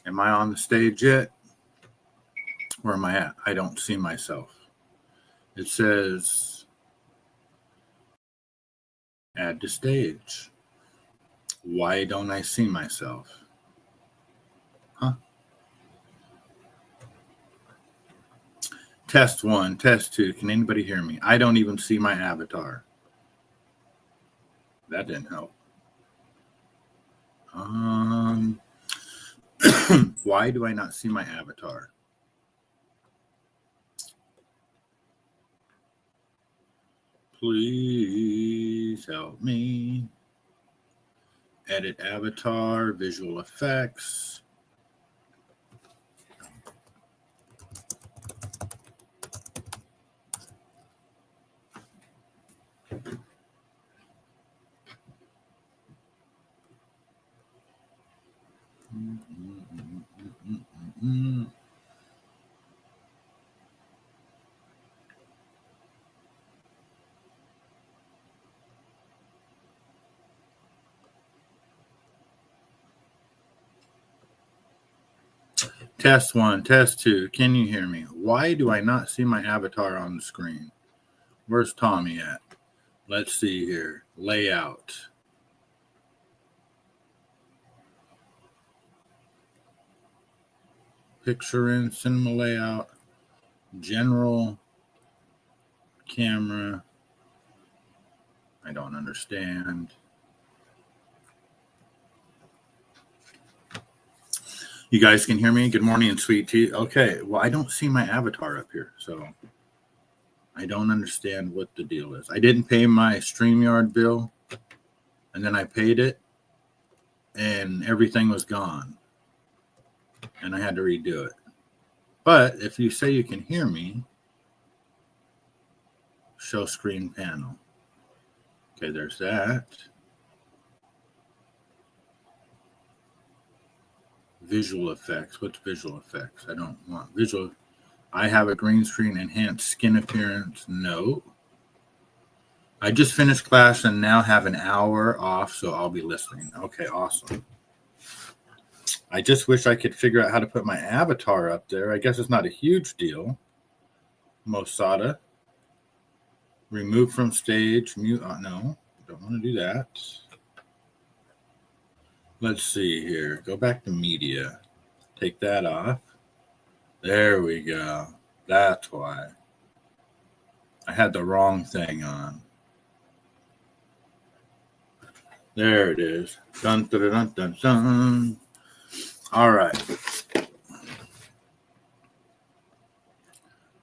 Am I on the stage yet? Where am I at? I don't see myself. It says add to stage. Why don't I see myself? Huh? Test 1, test 2. Can anybody hear me? I don't even see my avatar. That didn't help. Why do I not see my avatar? Please help me. Edit avatar, visual effects. Test 1, test 2. Can you hear me? Why do I not see my avatar on the screen? Where's Tommy at? Let's see here. Layout. Picture in, cinema layout, general, camera. I don't understand. You guys can hear me? Good morning, sweet tea. Okay, well, I don't see my avatar up here, so I don't understand what the deal is. I didn't pay my StreamYard bill, and then I paid it, and everything was gone, and I had to redo it. But if you say you can hear me, show screen panel. Okay, there's that. Visual effects. What's visual effects? I don't want visual. I have a green screen, enhanced skin appearance. No. I just finished class and now have an hour off, so I'll be listening. Okay, awesome. I just wish I could figure out how to put my avatar up there. I guess it's not a huge deal. Mossada. Remove from stage. Mute. No, don't want to do that. Let's see here. Go back to media. Take that off. There we go. That's why. I had the wrong thing on. There it is. Dun, dun, dun, dun, dun. All right.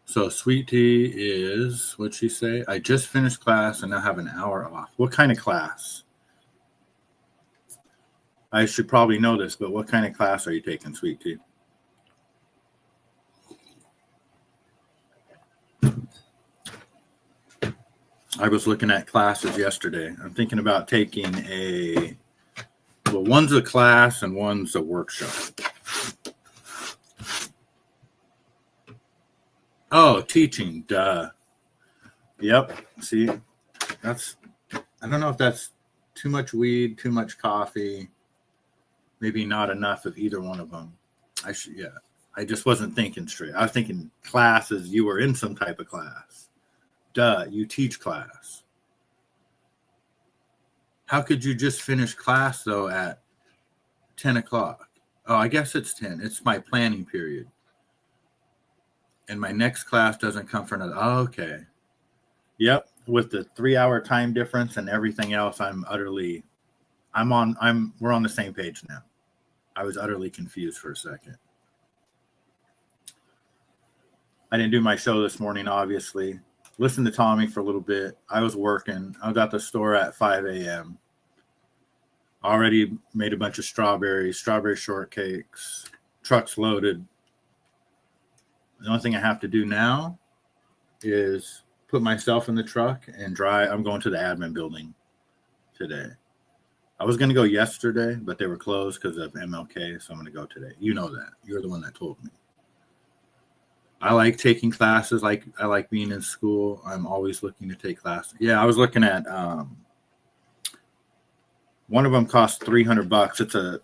So sweet tea is, what'd she say? I just finished class and now have an hour off. What kind of class? I should probably know this, but what kind of class are you taking, sweet tea? I was looking at classes yesterday. I'm thinking about taking one's a class and one's a workshop. Oh, teaching, duh. Yep. See, I don't know if that's too much weed, too much coffee, maybe not enough of either one of them. I just wasn't thinking straight. I was thinking classes, you were in some type of class. Duh, you teach class. How could you just finish class, though, at 10 o'clock? Oh, I guess it's 10. It's my planning period. And my next class doesn't come for another. Oh, okay. Yep. With the 3-hour time difference and everything else, we're on the same page now. I was utterly confused for a second. I didn't do my show this morning, obviously. Listened to Tommy for a little bit. I was working. I was at the store at 5 a.m. Already made a bunch of strawberry shortcakes, trucks loaded. The only thing I have to do now is put myself in the truck and drive. I'm going to the admin building today. I was going to go yesterday, but they were closed because of MLK, so I'm going to go today. You know that. You're the one that told me. I like taking classes. I like being in school. I'm always looking to take classes. Yeah, I was looking at one of them costs $300. It's a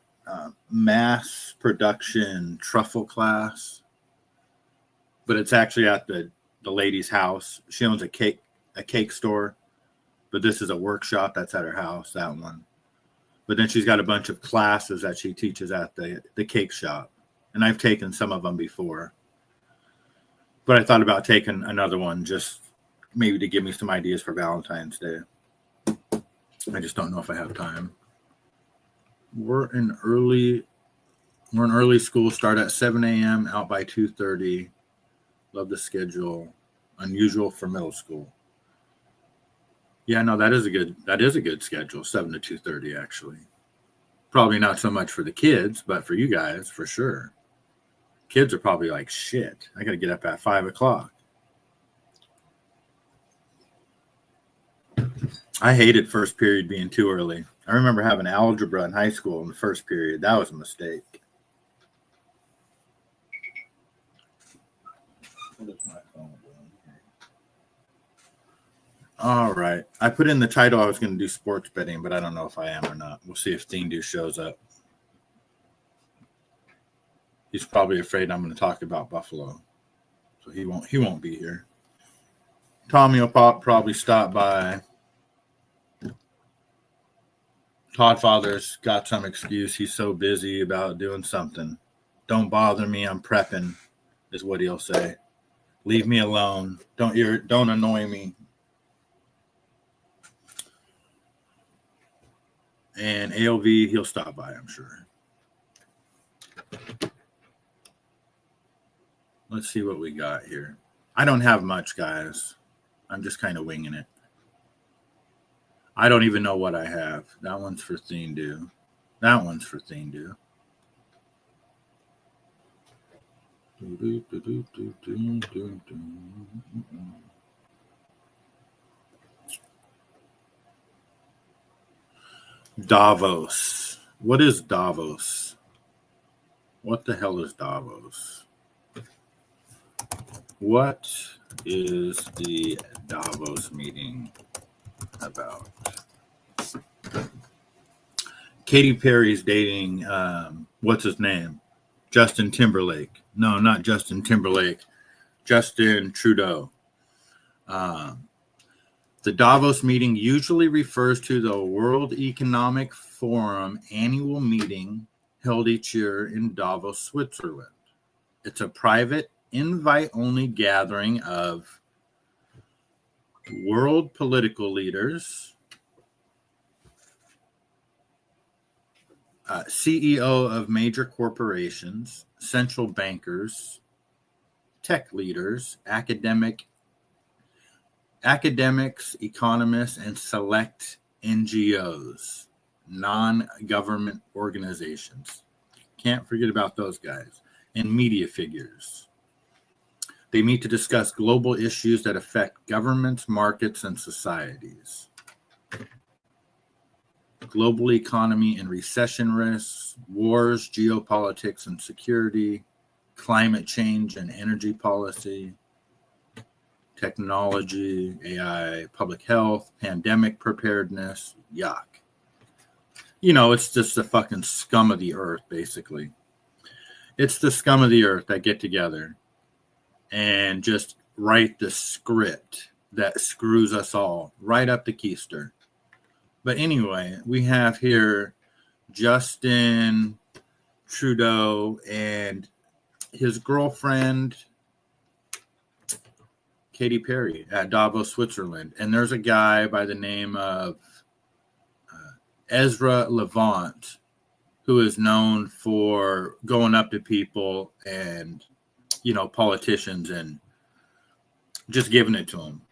mass production truffle class, but it's actually at the lady's house. She owns a cake store, but this is a workshop that's at her house, that one. But then she's got a bunch of classes that she teaches at the cake shop, and I've taken some of them before. But I thought about taking another one just maybe to give me some ideas for Valentine's Day. I just don't know if I have time. We're in early school, start at 7 a.m., out by 2:30. Love the schedule. Unusual for middle school. Yeah, no, that is a good schedule, 7 to 2:30 actually. Probably not so much for the kids, but for you guys, for sure. Kids are probably like, shit, I got to get up at 5 o'clock. I hated first period being too early. I remember having algebra in high school in the first period. That was a mistake. What is my phone doing here? All right. I put in the title I was going to do sports betting, but I don't know if I am or not. We'll see if Thindu shows up. He's probably afraid I'm going to talk about Buffalo, so he won't be here. Tommy will probably stop by. Todd Father's got some excuse. He's so busy about doing something. Don't bother me. I'm prepping, is what he'll say. Leave me alone. Don't annoy me. And ALV, he'll stop by, I'm sure. Let's see what we got here. I don't have much, guys. I'm just kind of winging it. I don't even know what I have. That one's for Thindu. That one's for Thindu. Davos. What is Davos? What the hell is Davos? What is the Davos meeting about? Katy Perry's dating, what's his name? Justin Timberlake. No, not Justin Timberlake. Justin Trudeau. The Davos meeting usually refers to the World Economic Forum annual meeting held each year in Davos, Switzerland. It's a private, invite-only gathering of world political leaders, CEO of major corporations, central bankers, tech leaders, academics, economists, and select NGOs, non-government organizations. Can't forget about those guys. And media figures. They meet to discuss global issues that affect governments, markets, and societies. Global economy and recession risks, wars, geopolitics and security, climate change and energy policy, technology, AI, public health, pandemic preparedness, yuck. You know, it's just the fucking scum of the earth, basically. It's the scum of the earth that get together and just write the script that screws us all right up the keister. But anyway, we have here Justin Trudeau and his girlfriend, Katy Perry, at Davos, Switzerland. And there's a guy by the name of Ezra Levant, who is known for going up to people and, you know, politicians and just giving it to them.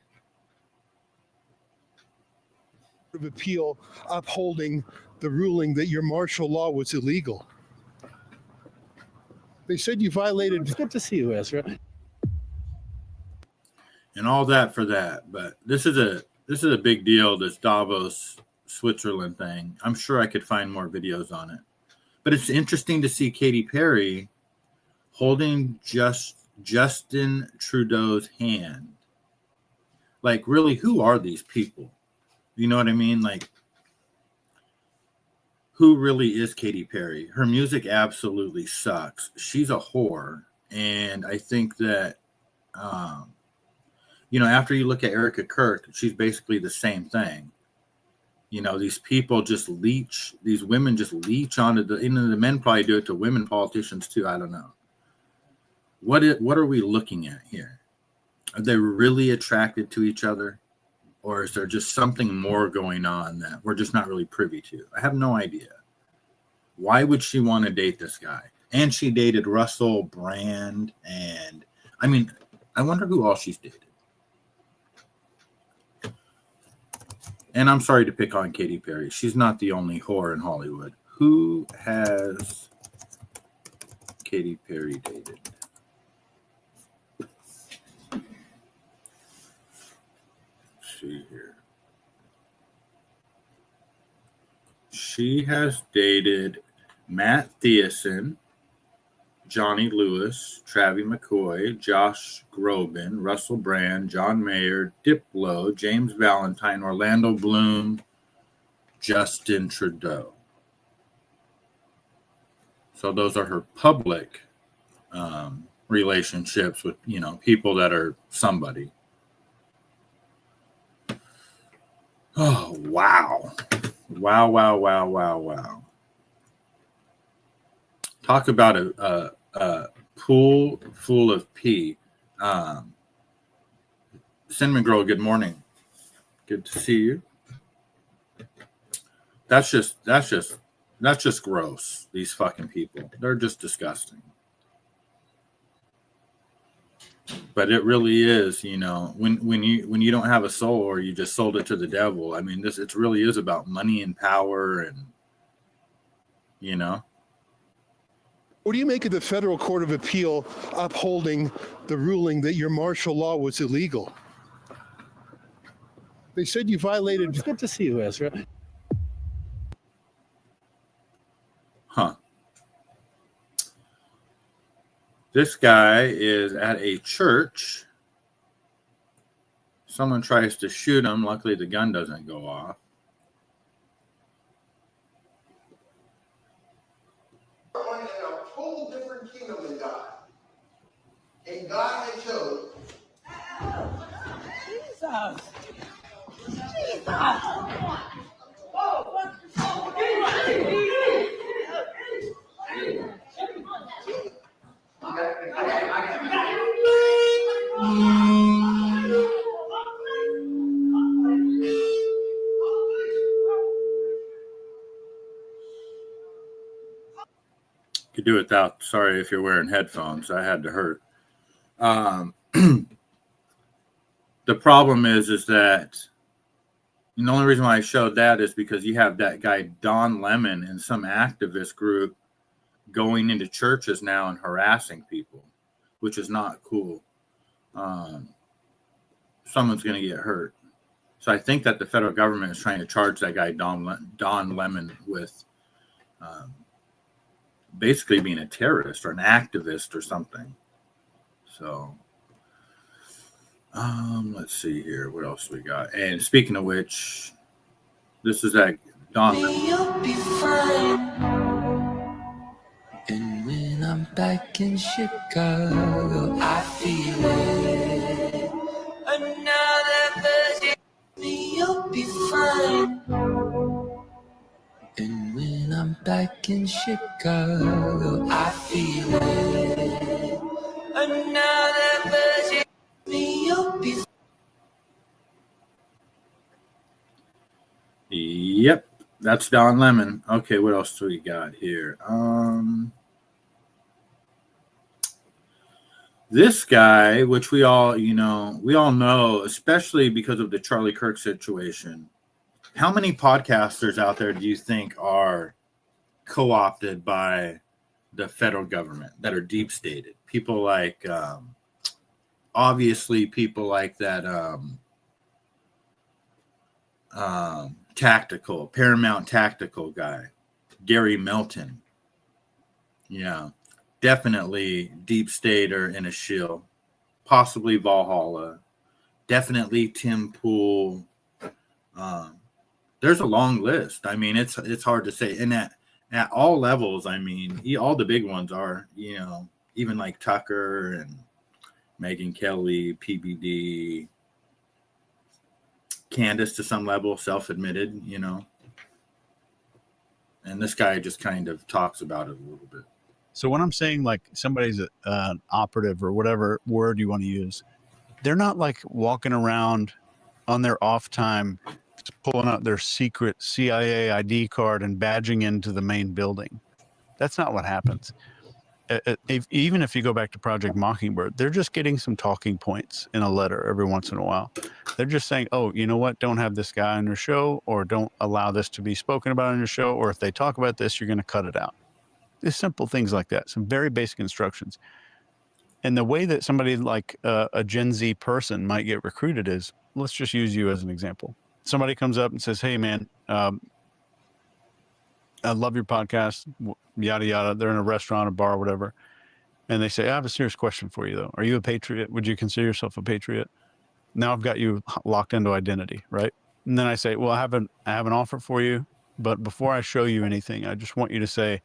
Of appeal upholding the ruling that your martial law was illegal. They said you violated. It's good to see you, Ezra. And all that for that. But this is a big deal, this Davos, Switzerland thing. I'm sure I could find more videos on it. But it's interesting to see Katy Perry holding Justin Trudeau's hand. Like, really, who are these people? You know what I mean? Like, who really is Katy Perry? Her music absolutely sucks. She's a whore. And I think that, you know, after you look at Erica Kirk, she's basically the same thing. You know, these people just leech, these women just leech onto the men probably do it to women politicians too. I don't know. What are we looking at here? Are they really attracted to each other? Or is there just something more going on that we're just not really privy to? I have no idea. Why would she want to date this guy? And she dated Russell Brand. And I mean, I wonder who else she's dated. And I'm sorry to pick on Katy Perry. She's not the only whore in Hollywood. Who has Katy Perry dated? See here. She has dated Matt Thiessen, Johnny Lewis, Travie McCoy, Josh Groban, Russell Brand, John Mayer, Diplo, James Valentine, Orlando Bloom, Justin Trudeau. So those are her public relationships with, you know, people that are somebody. Oh, wow. Wow, wow, wow, wow, wow. Talk about a pool full of pee. Cinnamon Girl, good morning. Good to see you. That's just gross. These fucking people. They're just disgusting. But it really is, you know, when you don't have a soul or you just sold it to the devil. I mean, it really is about money and power and, you know. What do you make of the federal court of appeal upholding the ruling that your martial law was illegal? They said you violated. It's good to see you, Ezra. Huh. This guy is at a church. Someone tries to shoot him. Luckily, the gun doesn't go off. In a whole different kingdom than God. And God had chose. Jesus! Jesus! Could do without. Sorry if you're wearing headphones. I had to hurt. The problem is that the only reason why I showed that is because you have that guy Don Lemon and some activist group going into churches now and harassing people, which is not cool. someone's going to get hurt. So I think that the federal government is trying to charge that guy Don Lemon with basically being a terrorist or an activist or something. So let's see here. What else we got? And speaking of which, this is that Don Lemon. You'll be fine. And when I'm back in Chicago, I feel it. Another version. You'll be fine. And when I'm back in Chicago, I feel it. Another version. You'll be fine. Yep, that's Don Lemon. Okay, what else do we got here? This guy, which we all know, especially because of the Charlie Kirk situation. How many podcasters out there do you think are co-opted by the federal government that are deep stated? People like, obviously, people like that Paramount Tactical guy, Gary Melton. Yeah, definitely deep stater in a shill, possibly Valhalla, definitely Tim Pool. There's a long list. I mean, it's hard to say. And at all levels, I mean, all the big ones are, even like Tucker and Megyn Kelly, PBD, Candace to some level, self-admitted, and this guy just kind of talks about it a little bit. So when I'm saying like somebody's an operative or whatever word you want to use, they're not like walking around on their off time, pulling out their secret CIA ID card and badging into the main building. That's not what happens. Even if you go back to Project Mockingbird, they're just getting some talking points in a letter every once in a while. They're just saying, oh, you know what? Don't have this guy on your show, or don't allow this to be spoken about on your show. Or if they talk about this, you're going to cut it out. Just simple things like that. Some very basic instructions. And the way that somebody like a Gen Z person might get recruited is, let's just use you as an example. Somebody comes up and says, hey, man, I love your podcast, yada, yada. They're in a restaurant, a bar, whatever. And they say, I have a serious question for you, though. Are you a patriot? Would you consider yourself a patriot? Now I've got you locked into identity, right? And then I say, well, I have an offer for you. But before I show you anything, I just want you to say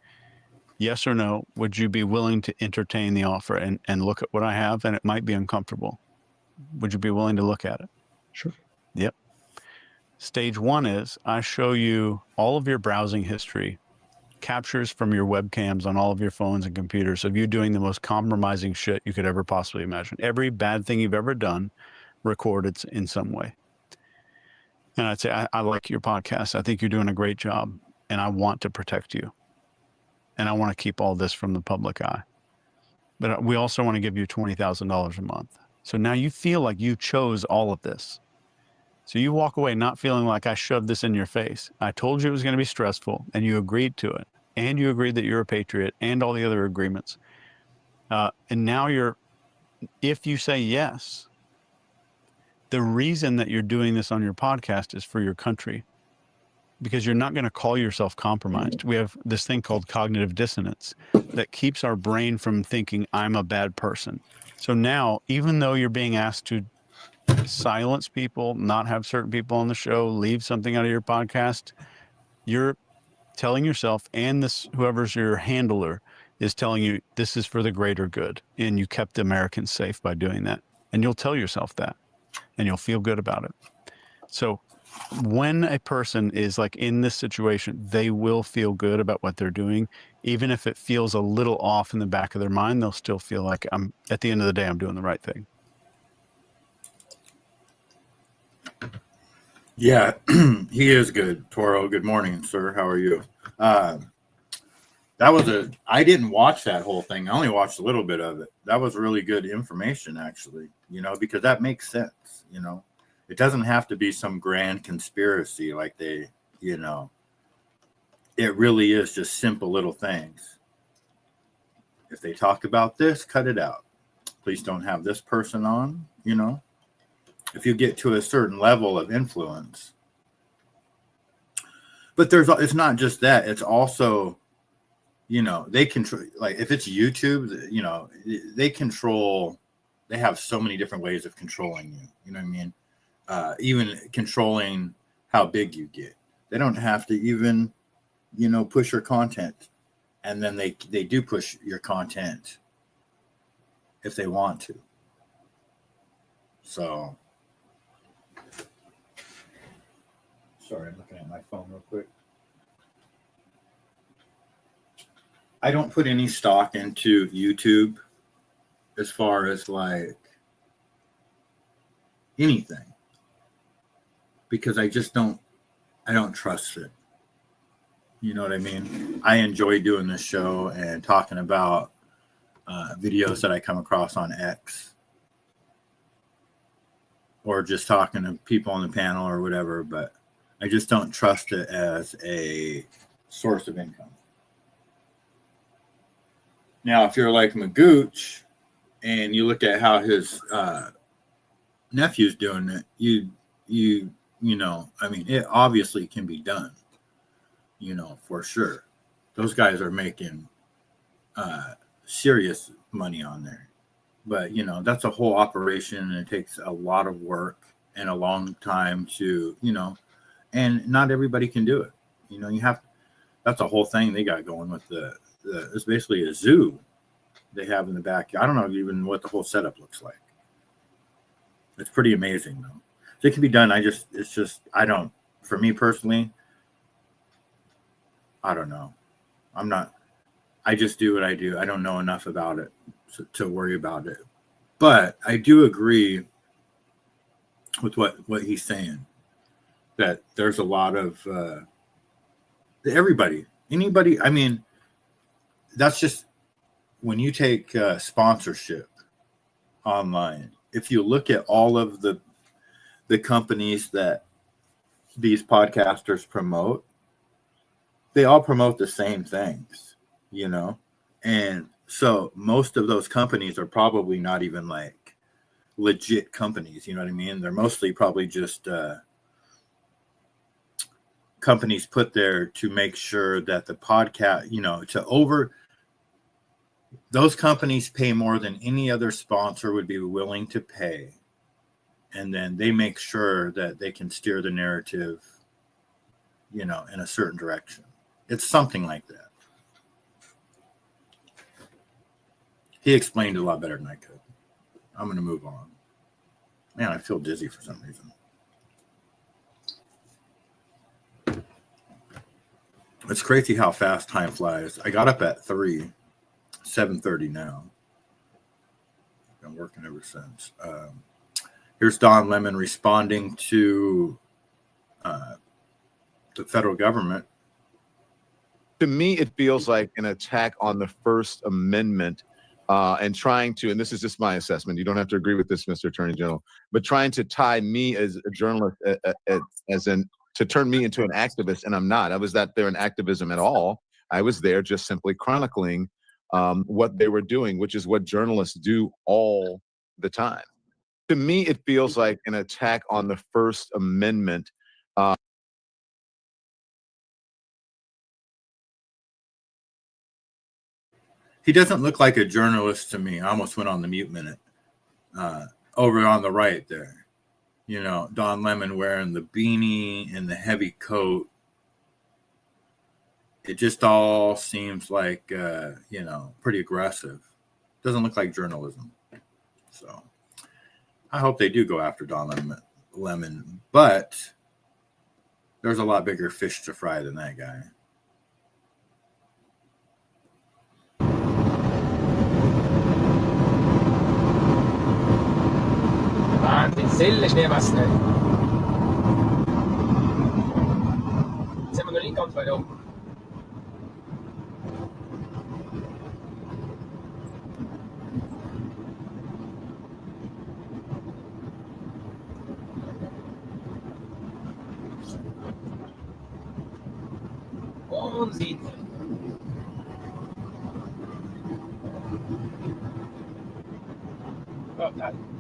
yes or no. Would you be willing to entertain the offer and look at what I have? And it might be uncomfortable. Would you be willing to look at it? Sure. Yep. Stage one is I show you all of your browsing history, captures from your webcams on all of your phones and computers of you doing the most compromising shit you could ever possibly imagine. Every bad thing you've ever done recorded in some way. And I'd say, I like your podcast. I think you're doing a great job, and I want to protect you. And I want to keep all this from the public eye. But we also want to give you $20,000 a month. So now you feel like you chose all of this. So you walk away not feeling like I shoved this in your face. I told you it was going to be stressful, and you agreed to it. And you agreed that you're a patriot and all the other agreements. And now if you say yes, the reason that you're doing this on your podcast is for your country, because you're not going to call yourself compromised. We have this thing called cognitive dissonance that keeps our brain from thinking I'm a bad person. So now, even though you're being asked to silence people, not have certain people on the show, leave something out of your podcast, you're telling yourself, and whoever's your handler is telling you this is for the greater good, and you kept the Americans safe by doing that. And you'll tell yourself that, and you'll feel good about it. So when a person is like in this situation, they will feel good about what they're doing. Even if it feels a little off in the back of their mind, they'll still feel like at the end of the day, I'm doing the right thing. Yeah, he is good. Toro, good morning, sir. How are you? I didn't watch that whole thing. I only watched a little bit of it. That was really good information, actually, because that makes sense, It doesn't have to be some grand conspiracy like it really is just simple little things. If they talk about this, cut it out. Please don't have this person on, you know. If you get to a certain level of influence. But it's not just that. It's also, you know, they control, like if it's YouTube, you know, they have so many different ways of controlling you. You know what I mean? Even controlling how big you get. They don't have to even, you know, push your content. And then they do push your content if they want to. So, sorry, I'm looking at my phone real quick. I don't put any stock into YouTube as far as like anything, because I don't trust it. You know what I mean? I enjoy doing this show and talking about videos that I come across on X, or just talking to people on the panel or whatever, but I just don't trust it as a source of income. Now, if you're like Magooch and you look at how his nephew's doing it, you know, I mean, it obviously can be done, you know, for sure. Those guys are making serious money on there. But, you know, that's a whole operation, and it takes a lot of work and a long time to, you know, and not everybody can do it. You know, that's a whole thing they got going with it's basically a zoo they have in the back. I don't know even what the whole setup looks like. It's pretty amazing though. It can be done. For me personally, I don't know. I just do what I do. I don't know enough about it to worry about it. But I do agree with what he's saying, that there's a lot of anybody. I mean, that's just when you take sponsorship online. If you look at all of the companies that these podcasters promote, they all promote the same things, you know? And so most of those companies are probably not even like legit companies, you know what I mean? They're mostly probably just companies put there to make sure that the podcast, you know, those companies pay more than any other sponsor would be willing to pay. And then they make sure that they can steer the narrative, you know, in a certain direction. It's something like that. He explained it a lot better than I could. I'm going to move on. Man, I feel dizzy for some reason. It's crazy how fast time flies. I got up at 7:30 now. Been working ever since. Here's Don Lemon responding to the federal government. To me, it feels like an attack on the First Amendment, and trying to, and this is just my assessment, you don't have to agree with this, Mr. Attorney General, but trying to tie me as a journalist to turn me into an activist, and I'm not. I was not there in activism at all. I was there just simply chronicling what they were doing, which is what journalists do all the time. To me, it feels like an attack on the First Amendment. He doesn't look like a journalist to me. I almost went on the mute minute. Over on the right there, you know, Don Lemon wearing the beanie and the heavy coat. It just all seems like, you know, pretty aggressive. Doesn't look like journalism. So I hope they do go after Don Lemon, but there's a lot bigger fish to fry than that guy. about that.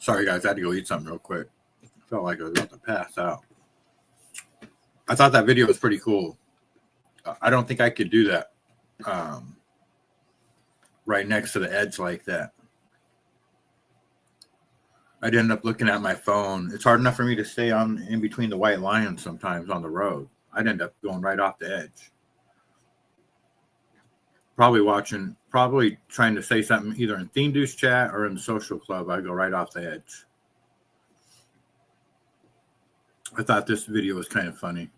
Sorry, guys. I had to go eat something real quick. Felt like I was about to pass out. I thought that video was pretty cool. I don't think I could do that right next to the edge like that. I'd end up looking at my phone. It's hard enough for me to stay on in between the white lines sometimes on the road. I'd end up going right off the edge. Probably trying to say something either in Theme Deuce chat or in the social club. I go right off the edge. I thought this video was kind of funny.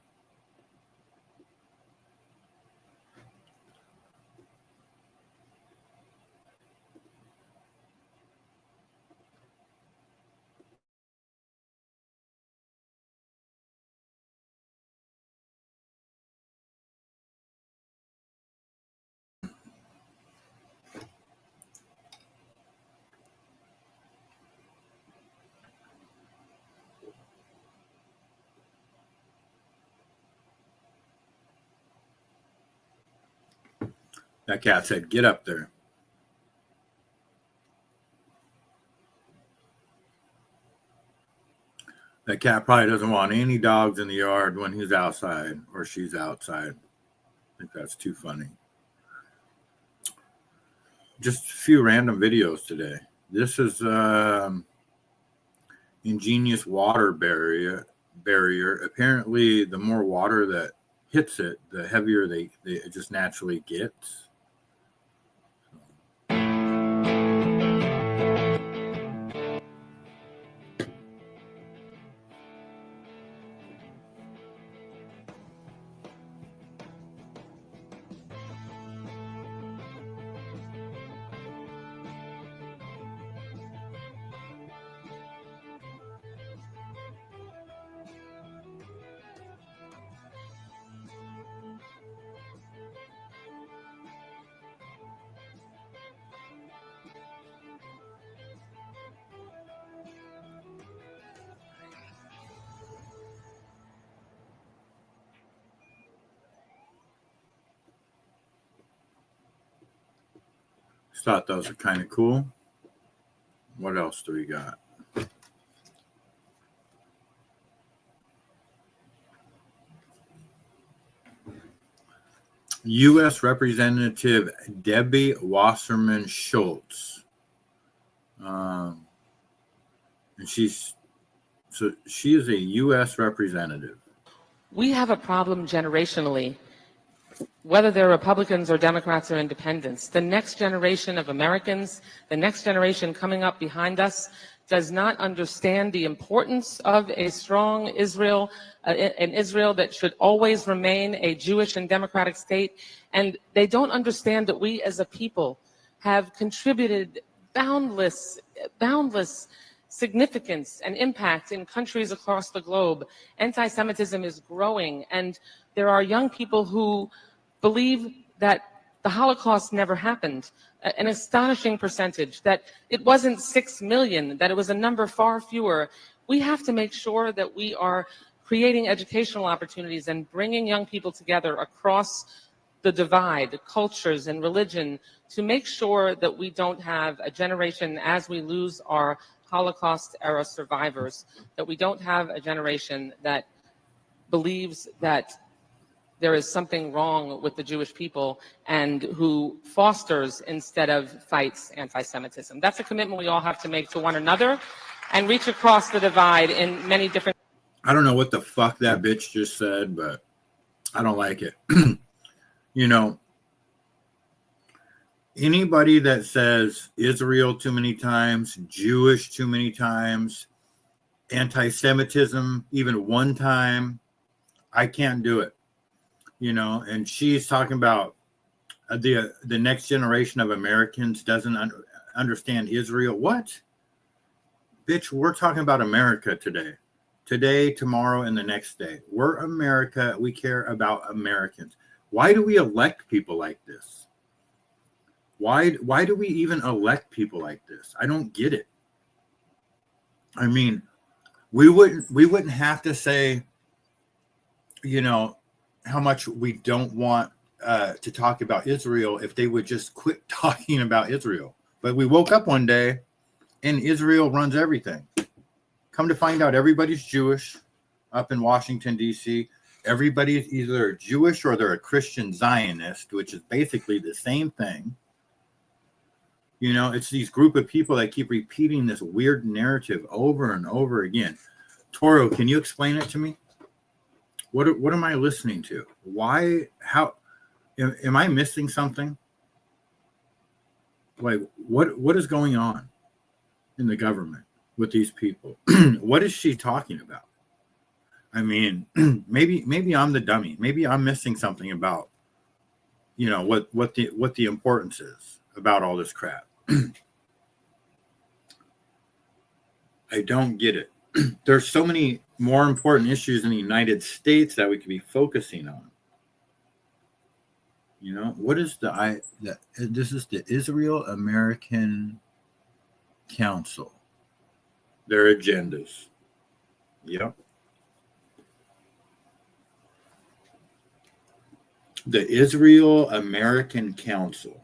That cat said, "Get up there." That cat probably doesn't want any dogs in the yard when he's outside or she's outside. I think that's too funny. Just a few random videos today. This is ingenious water barrier. Apparently, the more water that hits it, the heavier it just naturally gets. Just thought those are kind of cool. What else do we got? U.S. Representative Debbie Wasserman Schultz. And she is a U.S. representative. We have a problem generationally, whether they're Republicans or Democrats or independents. The next generation of Americans, the next generation coming up behind us, does not understand the importance of a strong Israel, an Israel that should always remain a Jewish and democratic state. And they don't understand that we as a people have contributed boundless significance and impact in countries across the globe. Anti-Semitism is growing, and there are young people who believe that the Holocaust never happened, an astonishing percentage, that it wasn't 6 million, that it was a number far fewer. We have to make sure that we are creating educational opportunities and bringing young people together across the divide, cultures and religion, to make sure that we don't have a generation, as we lose our Holocaust era survivors, that we don't have a generation that believes that there is something wrong with the Jewish people and who fosters instead of fights anti-Semitism. That's a commitment we all have to make to one another and reach across the divide in many different. I don't know what the fuck that bitch just said, but I don't like it. You know, anybody that says Israel too many times, Jewish too many times, anti-Semitism even one time, I can't do it. You know, and she's talking about the next generation of Americans doesn't understand Israel. What? Bitch, we're talking about America today. Today, tomorrow, and the next day. We're America. We care about Americans. Why do we elect people like this? Why do we even elect people like this? I don't get it. I mean, we wouldn't have to say, you know, how much we don't want to talk about Israel if they would just quit talking about Israel. But we woke up one day and Israel runs everything. Come to find out, everybody's Jewish up in Washington, D.C. Everybody's either Jewish or they're a Christian Zionist, which is basically the same thing. You know, it's these group of people that keep repeating this weird narrative over and over again. Toro, can you explain it to me? What am I listening to? Why? How? Am I missing something? Like, what is going on in the government with these people? What is she talking about? I mean, maybe I'm the dummy. Maybe I'm missing something about, you know, what the importance is about all this crap. I don't get it. There's so many more important issues in the United States that we could be focusing on. You know, what is this is the Israel American Council. Their agendas. Yep. The Israel American Council.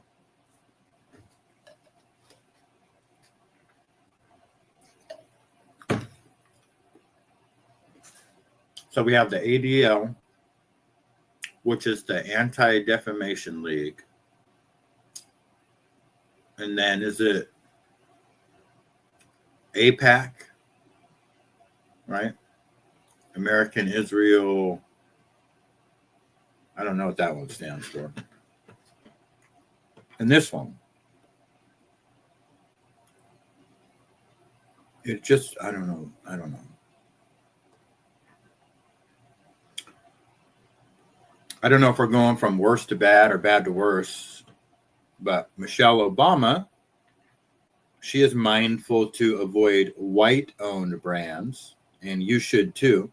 So we have the ADL, which is the Anti-Defamation League. And then is it APAC, right? American Israel. I don't know what that one stands for. And this one. It just, I don't know. I don't know if we're going from worse to bad or bad to worse, but Michelle Obama, she is mindful to avoid white-owned brands, and you should too.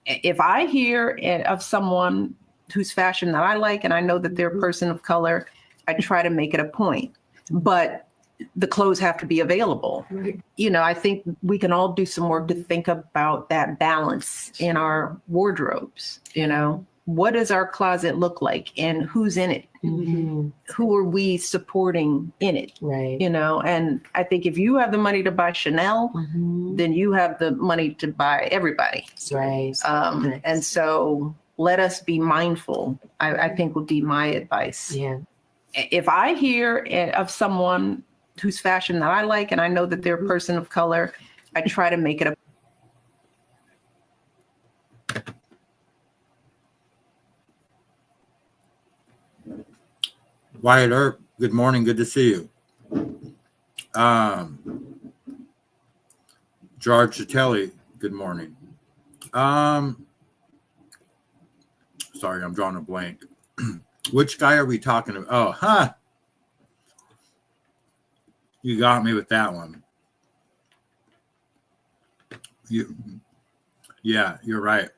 If I hear of someone whose fashion that I like and I know that they're a person of color, I try to make it a point. But the clothes have to be available. Right. You know, I think we can all do some work to think about that balance in our wardrobes, you know. What does our closet look like and who's in it? Mm-hmm. Who are we supporting in it? Right. You know, and I think if you have the money to buy Chanel, mm-hmm. then you have the money to buy everybody. Right. Nice. And so let us be mindful, I think would be my advice. Yeah. If I hear of someone whose fashion that I like and I know that they're a person of color, I try to make it a Wyatt Earp, good morning. Good to see you. George Chatelli, good morning. Sorry, I'm drawing a blank. Which guy are we talking about? Oh, You got me with that one. You, yeah, you're right.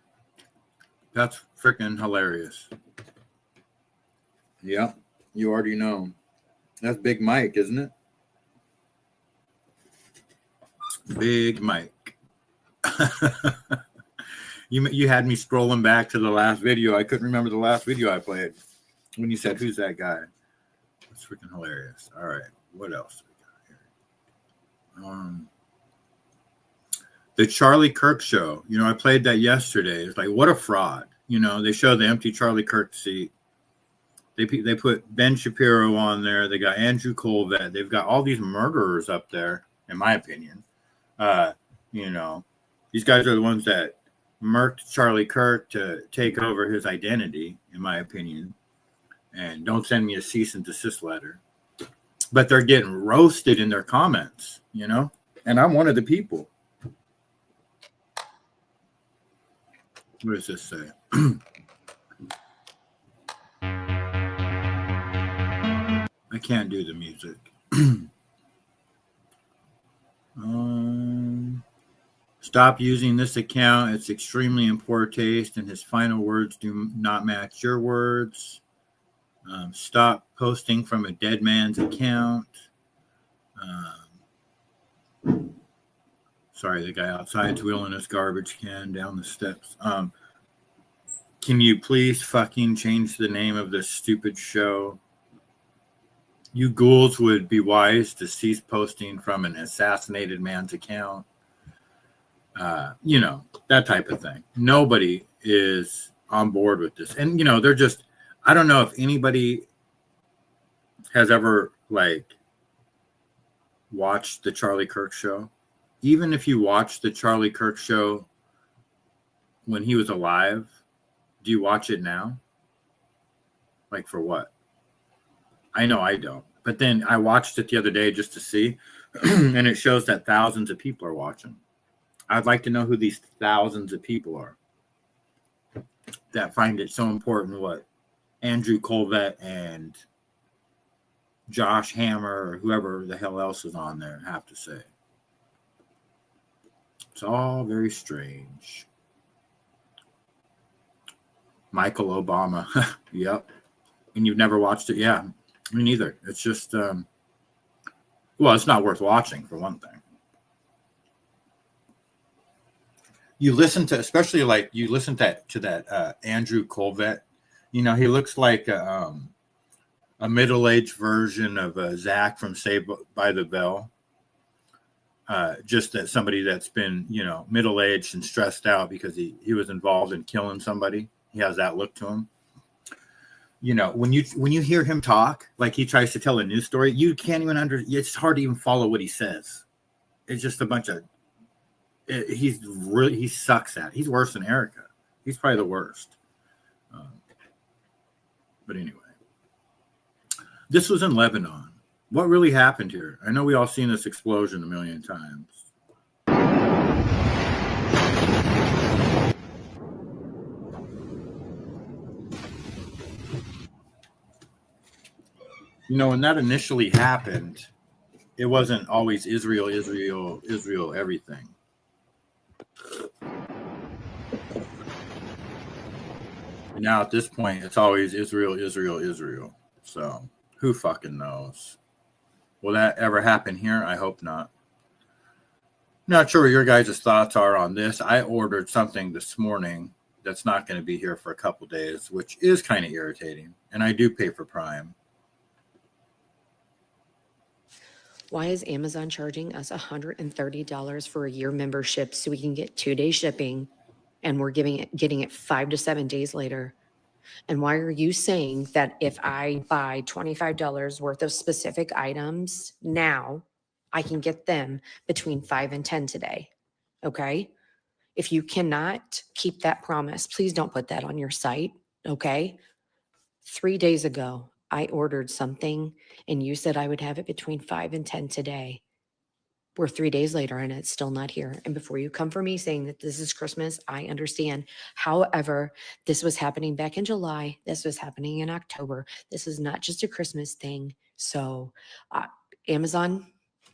That's freaking hilarious. Yep, you already know. That's Big Mike, isn't it? Big Mike. You had me scrolling back to the last video. I couldn't remember the last video I played when you said, "Who's that guy?" That's freaking hilarious. All right, what else we got here? The Charlie Kirk show. You know, I played that yesterday. It's like, what a fraud. You know, they show the empty Charlie Kirk seat. They put Ben Shapiro on there. They got Andrew Colvett. They've got all these murderers up there, in my opinion. You know, these guys are the ones that murked Charlie Kirk to take over his identity, in my opinion. And don't send me a cease and desist letter. But they're getting roasted in their comments, you know? And I'm one of the people. What does this say? I can't do the music. Stop using this account. It's extremely in poor taste, and his final words do not match your words. Stop posting from a dead man's account. Sorry, the guy outside's wheeling his garbage can down the steps. Can you please fucking change the name of this stupid show? You ghouls would be wise to cease posting from an assassinated man's account. You know, that type of thing. Nobody is on board with this. And, you know, they're just, I don't know if anybody has ever, like, watched the Charlie Kirk show. Even if you watched the Charlie Kirk show when he was alive, do you watch it now? Like, for what? I know I don't. But then I watched it the other day just to see, and it shows that thousands of people are watching. I'd like to know who these thousands of people are that find it so important what Andrew Colvett and Josh Hammer or whoever the hell else is on there have to say. It's all very strange. Michael Obama. Yep. And you've never watched it? Yeah, me neither. It's just, well, it's not worth watching for one thing. You listen to, especially like you listen to that Andrew Colvett. You know, he looks like a middle-aged version of Zach from Saved by the Bell. Just that somebody that's been, you know, middle-aged and stressed out because he was involved in killing somebody. He has that look to him. You know, when you hear him talk, like he tries to tell a news story, you can't even it's hard to even follow what he says. It's just a bunch of, he sucks at it. He's worse than Erica. He's probably the worst. But anyway, this was in Lebanon. What really happened here? I know we all seen this explosion a million times. You know, when that initially happened, it wasn't always Israel, Israel, Israel, everything. And now at this point, it's always Israel, Israel, Israel. So who fucking knows? Will that ever happen here? I hope not. Not sure what your guys' thoughts are on this. I ordered something this morning that's not going to be here for a couple days, which is kind of irritating. And I do pay for Prime. Why is Amazon charging us $130 for a year membership so we can get 2-day shipping, and we're getting it 5 to 7 days later? And why are you saying that if I buy $25 worth of specific items now, I can get them between 5 and 10 today? Okay. If you cannot keep that promise, please don't put that on your site. Okay. 3 days ago, I ordered something and you said I would have it between 5 and 10 today. We're 3 days later and it's still not here. And before you come for me saying that this is Christmas, I understand. However, this was happening back in July. This was happening in October. This is not just a Christmas thing. So Amazon,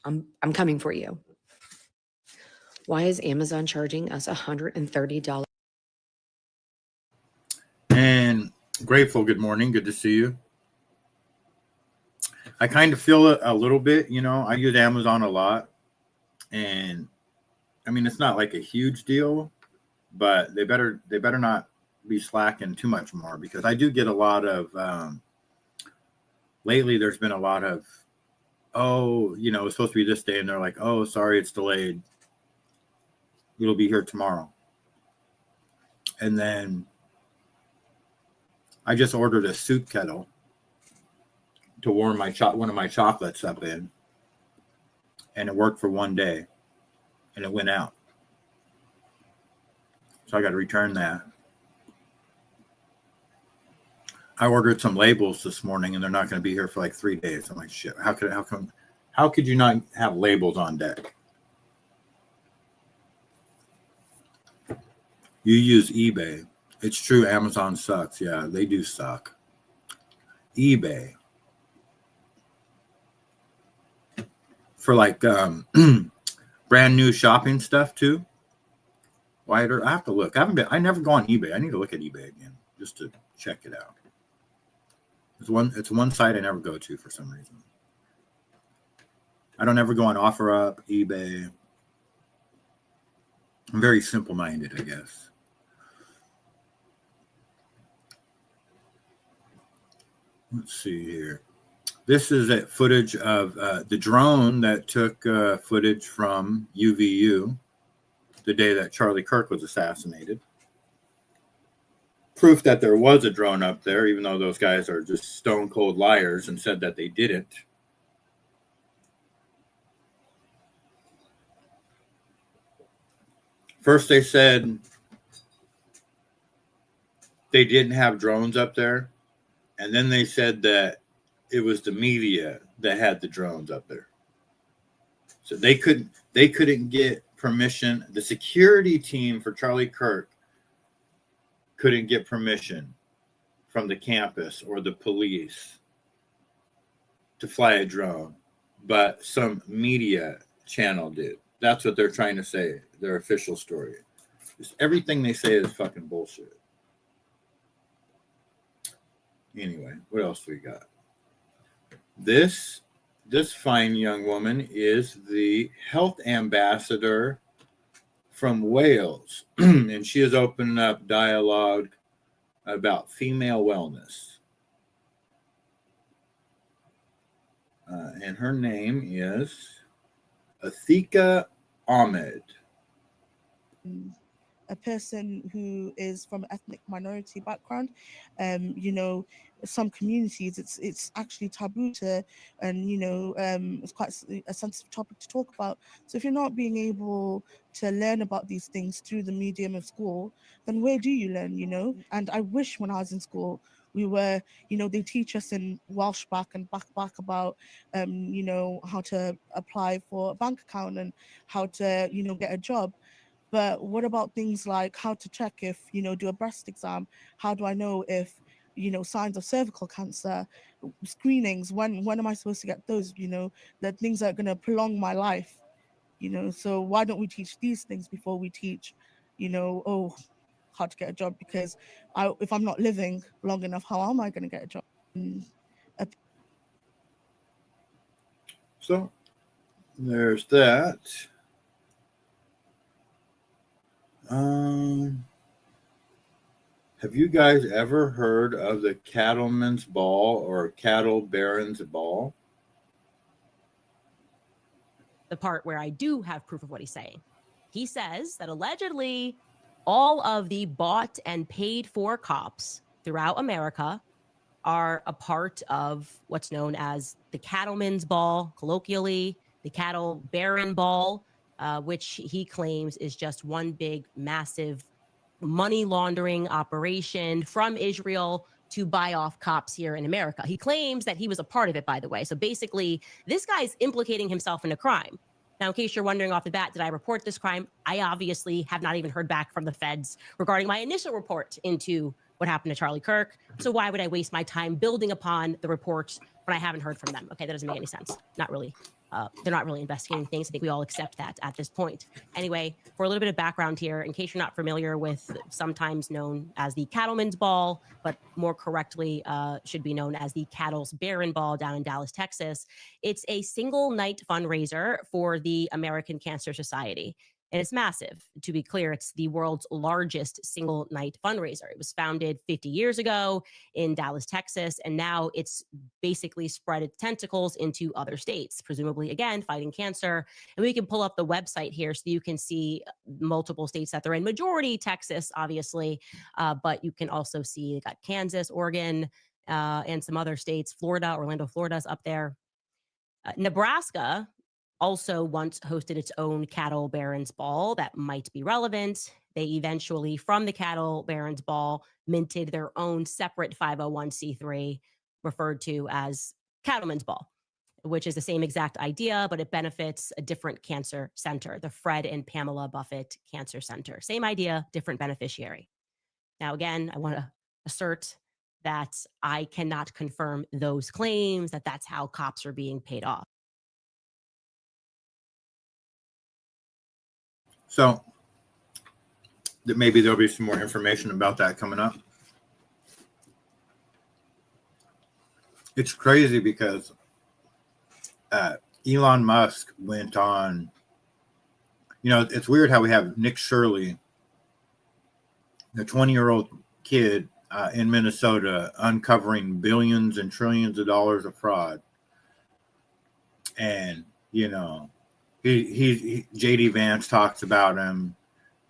I'm coming for you. Why is Amazon charging us $130? And Grateful, good morning. Good to see you. I kind of feel it a little bit, you know. I use Amazon a lot. And I mean, it's not like a huge deal, but they better not be slacking too much more, because I do get a lot of lately there's been a lot of, oh, you know, it's supposed to be this day, and they're like, oh, sorry, it's delayed. It'll be here tomorrow. And then I just ordered a soup kettle to warm one of my chocolates up in, and it worked for one day, and it went out. So I got to return that. I ordered some labels this morning, and they're not going to be here for like 3 days. I'm like, shit. How could you not have labels on deck? You use eBay. It's true. Amazon sucks. Yeah, they do suck. eBay for like brand new shopping stuff too. Wider. I have to look. I never go on eBay. I need to look at eBay again just to check it out. It's one site I never go to for some reason. I don't ever go on OfferUp, eBay. I'm very simple-minded, I guess. Let's see here. This is footage of the drone that took footage from UVU the day that Charlie Kirk was assassinated. Proof that there was a drone up there, even though those guys are just stone cold liars and said that they didn't. First, they said they didn't have drones up there. And then they said that it was the media that had the drones up there. So they couldn't get permission. The security team for Charlie Kirk couldn't get permission from the campus or the police to fly a drone, but some media channel did. That's what they're trying to say, their official story. Just everything they say is fucking bullshit. Anyway, what else we got? This fine young woman is the health ambassador from Wales, and she is opening up dialogue about female wellness. And her name is Athika Ahmed. A person who is from ethnic minority background, you know, some communities it's actually taboo to, and you know, it's quite a sensitive topic to talk about. So if you're not being able to learn about these things through the medium of school, then where do you learn, you know? And I wish when I was in school we were, you know, they teach us in Welsh back about you know, how to apply for a bank account and how to, you know, get a job. But what about things like how to check if, you know, do a breast exam? How do I know if, you know, signs of cervical cancer, screenings, when am I supposed to get those? You know, the things that are going to prolong my life, you know? So why don't we teach these things before we teach, you know, oh, how to get a job? Because if I'm not living long enough, how am I going to get a job? So there's that. Have you guys ever heard of the cattleman's ball or cattle baron's ball? The part where I do have proof of what he's saying. He says that allegedly all of the bought and paid for cops throughout America are a part of what's known as the cattleman's ball, colloquially, the cattle baron ball, which he claims is just one big, massive money laundering operation from Israel to buy off cops here in America. He claims that he was a part of it, by the way. So basically, this guy's implicating himself in a crime. Now, in case you're wondering off the bat, did I report this crime? I obviously have not even heard back from the feds regarding my initial report into what happened to Charlie Kirk. So why would I waste my time building upon the report but I haven't heard from them. Okay, that doesn't make any sense. Not really. They're not really investigating things. I think we all accept that at this point. Anyway, for a little bit of background here, in case you're not familiar with sometimes known as the Cattleman's Ball, but more correctly should be known as the Cattle's Barren Ball down in Dallas, Texas. It's a single night fundraiser for the American Cancer Society. And it's massive. To be clear, it's the world's largest single night fundraiser. It was founded 50 years ago in Dallas, Texas, and now it's basically spread its tentacles into other states, presumably, again, fighting cancer. And we can pull up the website here so you can see multiple states that they're in. Majority Texas, obviously, but you can also see they got Kansas, Oregon, and some other states. Florida, Orlando, Florida's up there. Nebraska also once hosted its own Cattle Barons Ball that might be relevant. They eventually, from the Cattle Barons Ball, minted their own separate 501c3 referred to as Cattleman's Ball, which is the same exact idea, but it benefits a different cancer center, the Fred and Pamela Buffett Cancer Center. Same idea, different beneficiary. Now, again, I want to assert that I cannot confirm those claims, that that's how cops are being paid off. So that maybe there'll be some more information about that coming up. It's crazy because Elon Musk went on, it's weird how we have Nick Shirley, the 20-year-old kid in Minnesota, uncovering billions and trillions of dollars of fraud. And, JD Vance talks about him.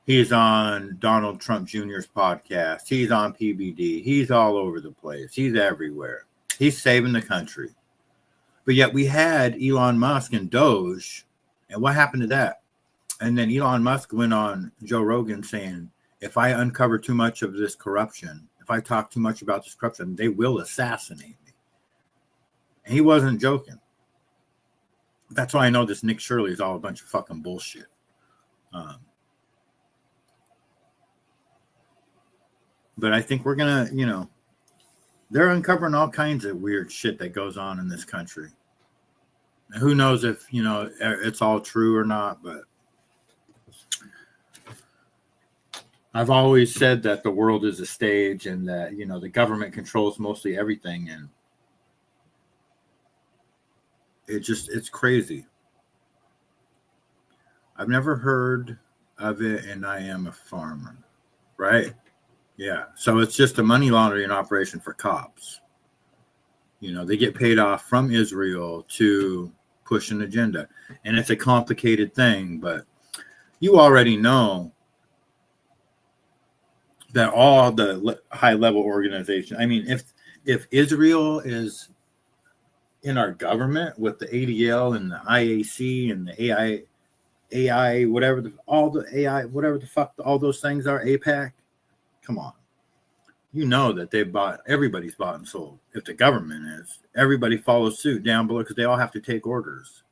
He's on Donald Trump Jr.'s podcast. He's on PBD. He's all over the place. He's everywhere. He's saving the country. But yet we had Elon Musk and Doge. And what happened to that? And then Elon Musk went on Joe Rogan saying, if I uncover too much of this corruption, if I talk too much about this corruption, they will assassinate me. And he wasn't joking. That's why I know this Nick Shirley is all a bunch of fucking bullshit. But I think we're going to, they're uncovering all kinds of weird shit that goes on in this country. Who knows if, it's all true or not, but I've always said that the world is a stage and that, the government controls mostly everything. And it's crazy. I've never heard of it, and I am a farmer, right? Yeah. So it's just a money laundering operation for cops. They get paid off from Israel to push an agenda. And it's a complicated thing, but you already know that all the high-level organizations, I mean, if Israel is in our government with the ADL and the IAC and the AI, whatever the fuck all those things are, APAC, come on. That everybody's bought and sold. If the government is, everybody follows suit down below because they all have to take orders,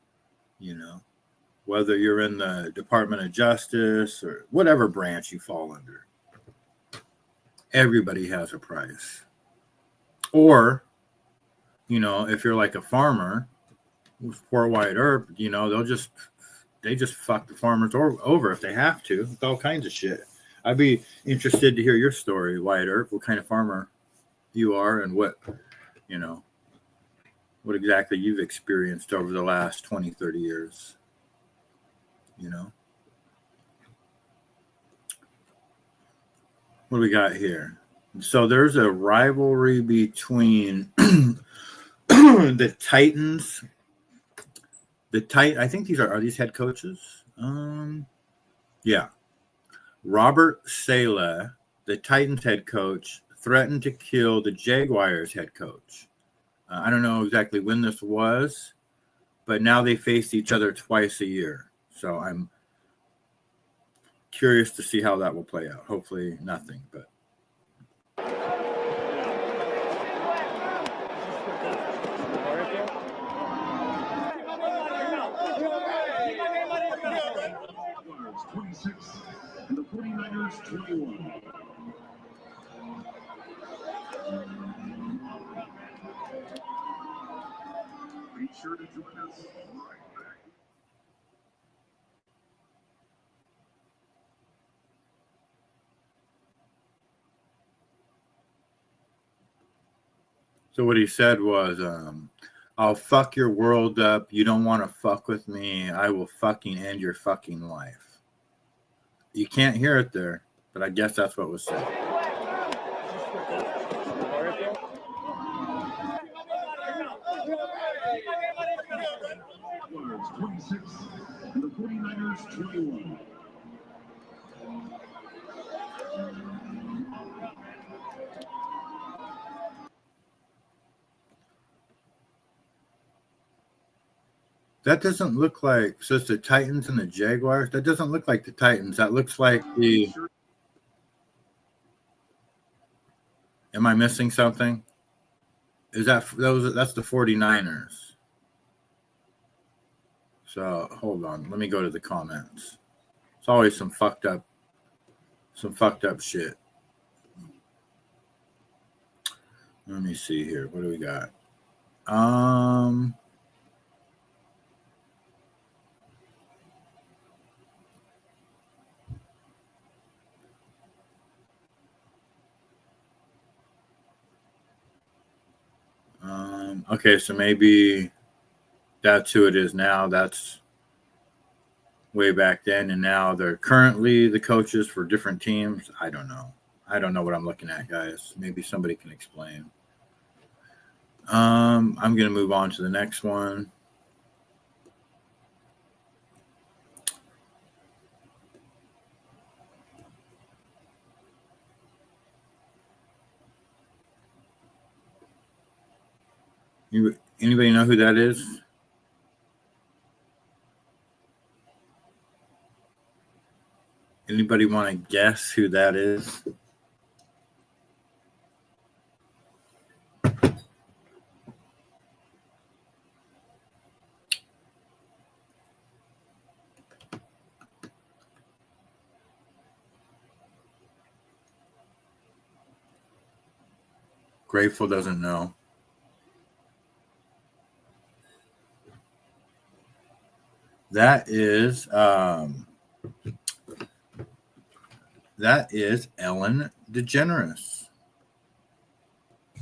whether you're in the Department of Justice or whatever branch you fall under. Everybody has a price. Or, if you're like a farmer with poor Wyatt Earp, they just fuck the farmers over if they have to, with all kinds of shit. I'd be interested to hear your story, Wyatt Earp, what kind of farmer you are and what exactly you've experienced over the last 20, 30 years, What do we got here? So there's a rivalry between the Titans. I think are these head coaches? Yeah. Robert Saleh, the Titans head coach, threatened to kill the Jaguars head coach. I don't know exactly when this was, but now they face each other twice a year. So I'm curious to see how that will play out. Hopefully nothing, but. And the 49ers 21. Be sure to join us right back. So what he said was, I'll fuck your world up. You don't want to fuck with me. I will fucking end your fucking life. You can't hear it there, but I guess that's what was said. Jaguars 26 and the 49ers 21. That doesn't look like, so it's the Titans and the Jaguars. That doesn't look like the Titans. That looks like the, am I missing something? Is that those? That's the 49ers. So hold on. Let me go to the comments. It's always some fucked up shit. Let me see here. What do we got? Okay, so maybe that's who it is now. That's way back then, and now they're currently the coaches for different teams. I don't know. I don't know what I'm looking at, guys. Maybe somebody can explain. I'm going to move on to the next one. Anybody know who that is? Anybody want to guess who that is? Grateful doesn't know. That is Ellen DeGeneres.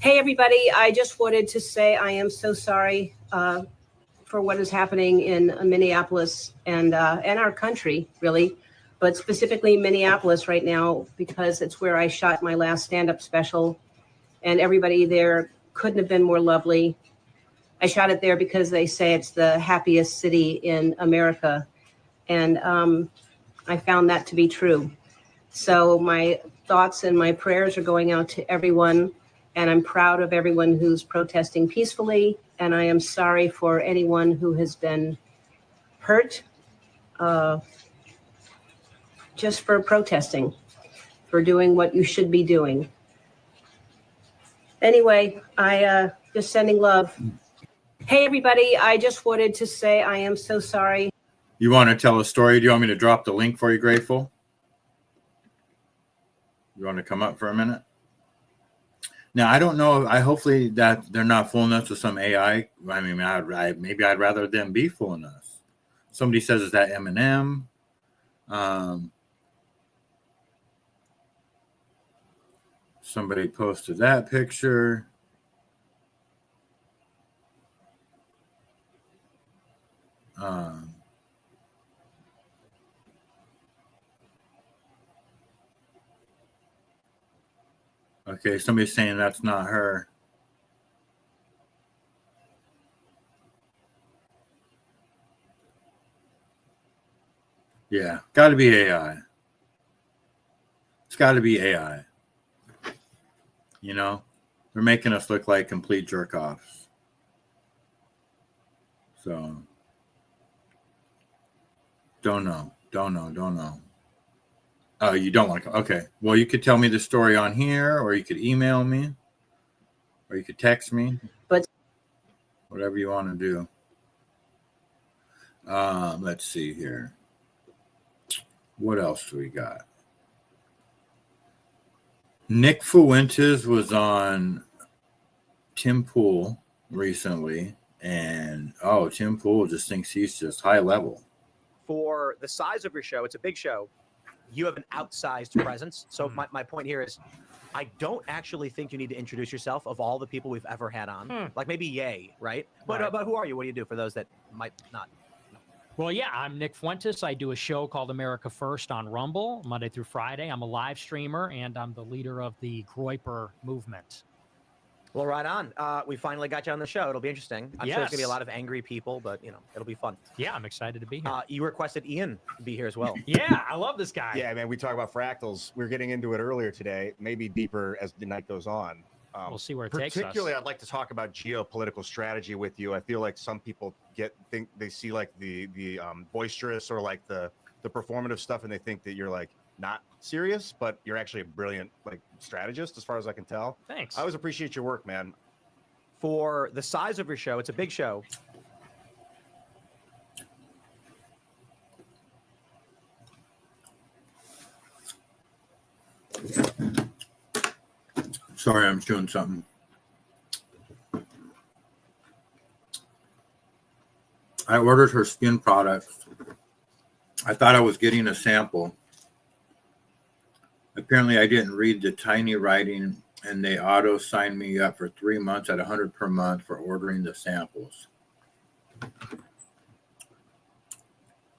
Hey, everybody. I just wanted to say I am so sorry for what is happening in Minneapolis and our country, really, but specifically Minneapolis right now, because it's where I shot my last stand-up special, and everybody there couldn't have been more lovely. I shot it there because they say it's the happiest city in America, and I found that to be true. So my thoughts and my prayers are going out to everyone, and I'm proud of everyone who's protesting peacefully, and I am sorry for anyone who has been hurt just for protesting, for doing what you should be doing. Anyway, I just sending love. Hey, everybody. I just wanted to say I am so sorry. You want to tell a story? Do you want me to drop the link for you, Grateful? You want to come up for a minute? Now, I don't know. Hopefully that they're not fooling us with some AI. I mean, maybe I'd rather them be fooling us. Somebody says, is that Eminem? Somebody posted that picture. Okay, somebody's saying that's not her. Yeah, got to be AI. It's got to be AI. You know, they're making us look like complete jerk-offs. So, don't know. Oh, you don't like it? Okay. Well, you could tell me the story on here, or you could email me, or you could text me. But whatever you want to do. Let's see here. What else do we got? Nick Fuentes was on Tim Pool recently, And Tim Pool just thinks he's just high level. For the size of your show, it's a big show. You have an outsized presence. So my point here is, I don't actually think you need to introduce yourself of all the people we've ever had on. Like maybe Ye, right? But who are you? What do you do for those that might not? Well, yeah, I'm Nick Fuentes. I do a show called America First on Rumble, Monday through Friday. I'm a live streamer, and I'm the leader of the Groyper movement. Well, right on. We finally got you on the show. It'll be interesting. I'm sure there's gonna be a lot of angry people, but it'll be fun. Yeah, I'm excited to be here. You requested Ian to be here as well. Yeah, I love this guy. Yeah, man, we talk about fractals. We were getting into it earlier today, maybe deeper as the night goes on. We'll see where it takes us. Particularly, I'd like to talk about geopolitical strategy with you. I feel like some people think they see like the boisterous or like the performative stuff, and they think that you're like not serious, but you're actually a brilliant like strategist, as far as I can tell. Thanks. I always appreciate your work, man. For the size of your show, it's a big show. Sorry, I'm doing something. I ordered her skin products. I thought I was getting a sample. Apparently, I didn't read the tiny writing, and they auto signed me up for 3 months at $100 per month for ordering the samples.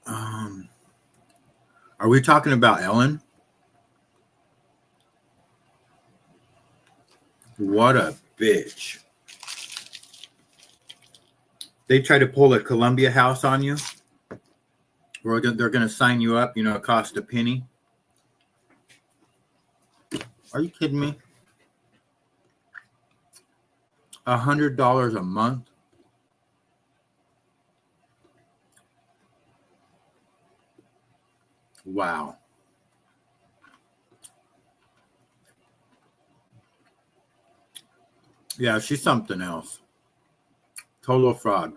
Are we talking about Ellen? What a bitch. They try to pull a Columbia House on you, or they're going to sign you up, it costs a penny. Are you kidding me? $100 a month? Wow. Yeah, she's something else. Total fraud.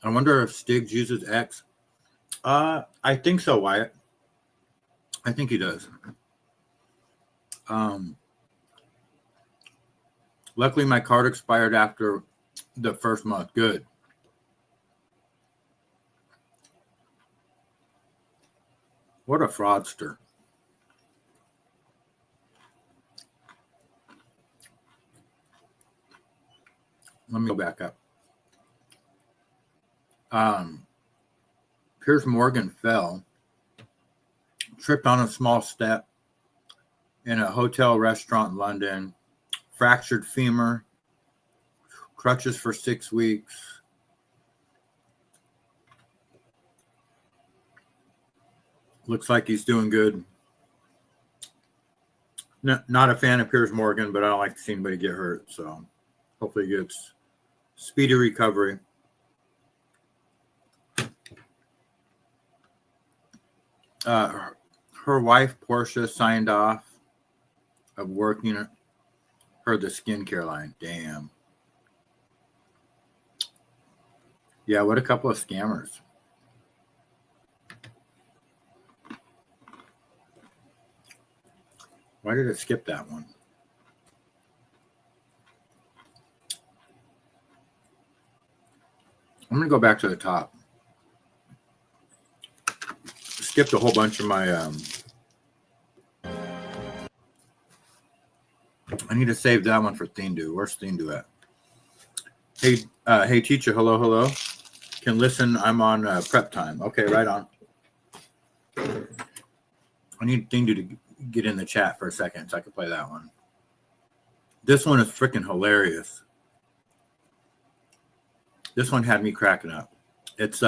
I wonder if Stiggs uses X. I think so, Wyatt. I think he does. Luckily, my card expired after the first month. Good. What a fraudster. Let me go back up. Piers Morgan fell, tripped on a small step in a hotel restaurant in London, fractured femur, crutches for 6 weeks. Looks like he's doing good. Not a fan of Piers Morgan, but I don't like to see anybody get hurt, so hopefully he gets speedy recovery. Her wife, Portia, signed off of working her the skincare line. Damn. Yeah, what a couple of scammers. Why did it skip that one? I'm going to go back to the top. Skipped a whole bunch of my... I need to save that one for Thindu. Where's Thindu at? Hey, teacher. Hello. Can listen. I'm on prep time. Okay, right on. I need Thindu to get in the chat for a second so I can play that one. This one is freaking hilarious. This one had me cracking up. It's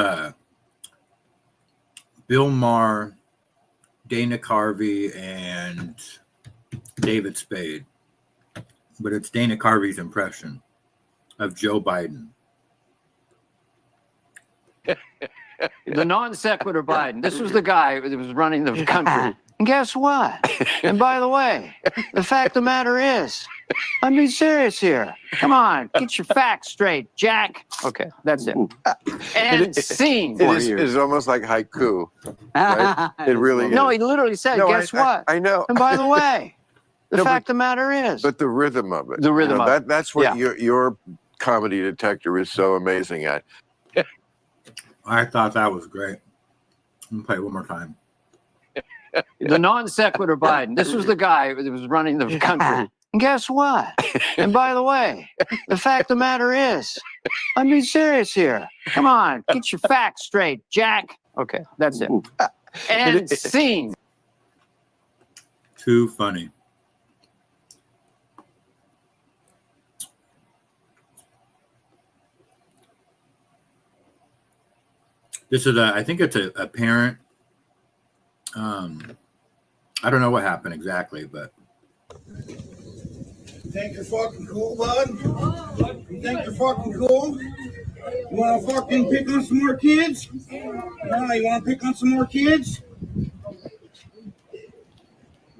Bill Maher, Dana Carvey, and David Spade. But it's Dana Carvey's impression of Joe Biden. The non sequitur Biden. This was the guy that was running the country. And guess what? And by the way, the fact of the matter is, I'm being serious here. Come on, get your facts straight, Jack. Okay, that's it. And scene. It's almost like haiku. Right? It really is. No, he literally said, guess what? I know. And by the way, the fact of the matter is. But the rhythm of it. The rhythm of it. That's what your comedy detector is so amazing at. I thought that was great. Let me play it one more time. The non sequitur Biden. This was the guy that was running the country. And guess what? And by the way, the fact of the matter is, I'm being serious here. Come on, get your facts straight, Jack. Okay, that's it. And scene. Too funny. This is I think it's a parent. I don't know what happened exactly, but. You think you're fucking cool, bud? You think you're fucking cool? You wanna fucking pick on some more kids? No, you wanna pick on some more kids?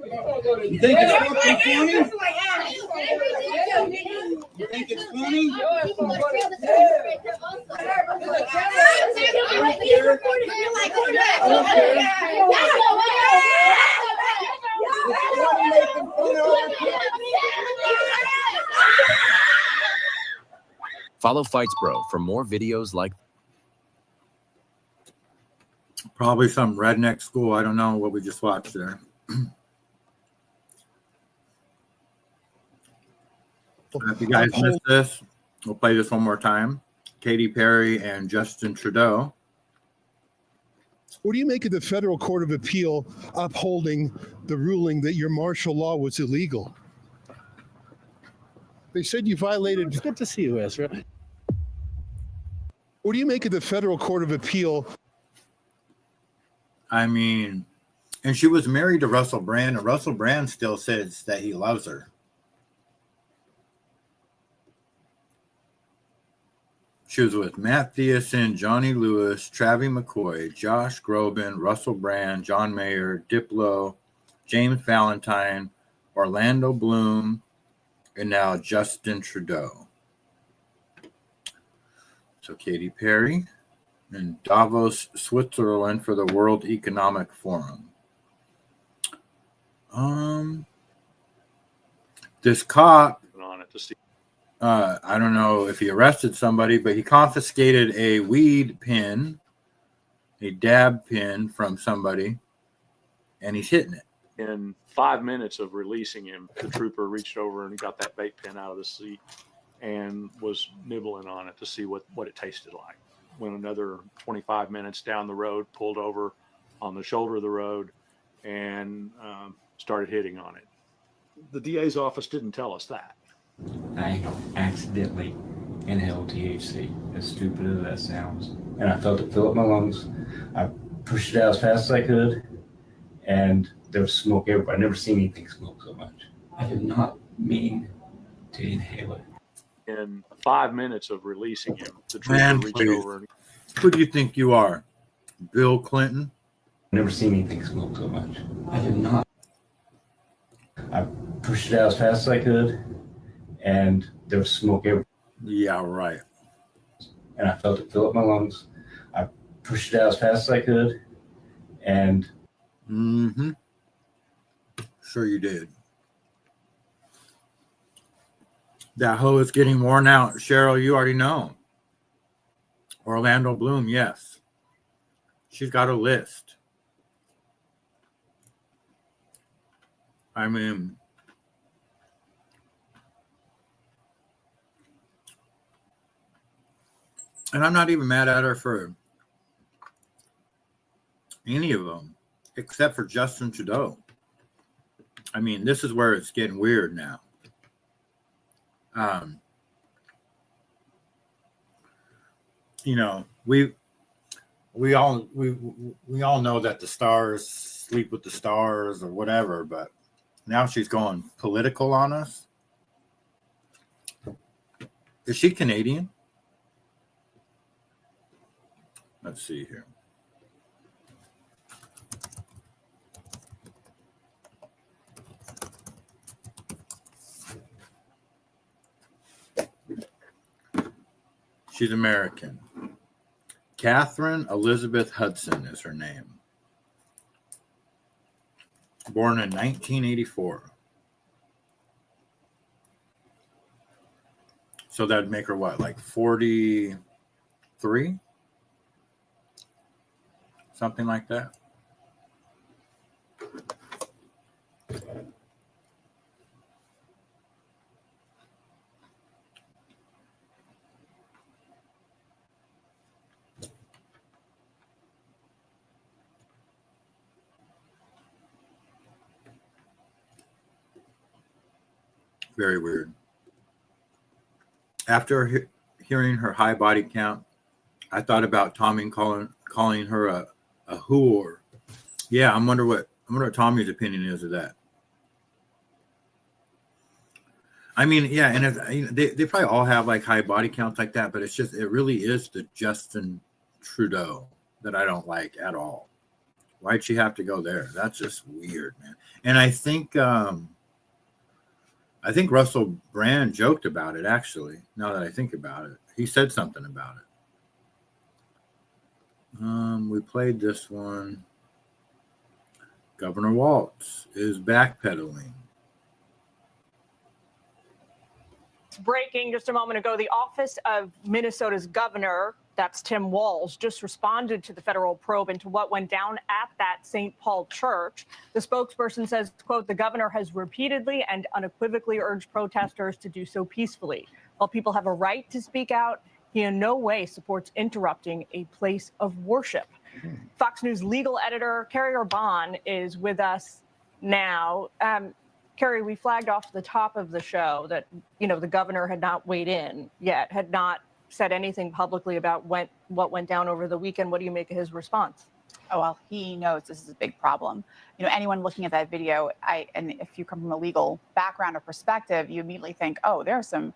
You think it's fucking funny? You think it's funny? Follow Fights Bro for more videos like Probably some redneck school. I don't know what we just watched there. If you guys missed this, we'll play this one more time. Katy Perry and Justin Trudeau. What do you make of the federal court of appeal upholding the ruling that your martial law was illegal? They said you violated. It's good to see you, Ezra. What do you make of the federal court of appeal? I mean, and she was married to Russell Brand, and Russell Brand still says that he loves her. She was with Matt Thiessen, Johnny Lewis, Travie McCoy, Josh Groban, Russell Brand, John Mayer, Diplo, James Valentine, Orlando Bloom, and now Justin Trudeau. So Katy Perry in Davos, Switzerland for the World Economic Forum. This cop on it to see. I don't know if he arrested somebody, but he confiscated a weed pen, a dab pen from somebody, and he's hitting it. In 5 minutes of releasing him, the trooper reached over and got that vape pen out of the seat and was nibbling on it to see what it tasted like. When another 25 minutes down the road, pulled over on the shoulder of the road and started hitting on it. The DA's office didn't tell us that. I accidentally inhaled THC, as stupid as that sounds. And I felt it fill up my lungs. I pushed it out as fast as I could, and there was smoke everywhere. I've never seen anything smoke so much. I did not mean to inhale it. In 5 minutes of releasing him, the trooper Man, reached please. over and Who do you think you are? Bill Clinton? I've never seen anything smoke so much. I did not. I pushed it out as fast as I could, and there was smoke everywhere. Yeah, right. And I felt it fill up my lungs. I pushed it out as fast as I could, and Sure you did. That hoe is getting worn out. Cheryl, you already know. Orlando Bloom, yes. She's got a list. I mean, and I'm not even mad at her for any of them, except for Justin Trudeau. I mean, this is where it's getting weird now. You know, we all know that the stars sleep with the stars or whatever, but now she's going political on us. Is she Canadian? Let's see here. She's American. Catherine Elizabeth Hudson is her name. Born in 1984. So that'd make her what, like 43? Something like that. Very weird. After hearing her high body count, I thought about Tommy calling her a whore. Yeah, I wonder what Tommy's opinion is of that. I mean, yeah, and they probably all have like high body counts like that, but it really is the Justin Trudeau that I don't like at all. Why'd she have to go there? That's just weird, man. And I think Russell Brand joked about it, actually, now that I think about it. He said something about it. We played this one. Governor Walz is backpedaling. Breaking just a moment ago, the office of Minnesota's governor, that's Tim Walz, just responded to the federal probe into what went down at that St. Paul church. The spokesperson says, quote, the governor has repeatedly and unequivocally urged protesters to do so peacefully. While people have a right to speak out, he in no way supports interrupting a place of worship. Fox News legal editor Carrie Orban is with us now. Carrie, we flagged off the top of the show that, the governor had not weighed in yet, had not said anything publicly about what went down over the weekend. What do you make of his response? Oh, well, he knows this is a big problem. Anyone looking at that video, and if you come from a legal background or perspective, you immediately think, oh, there are some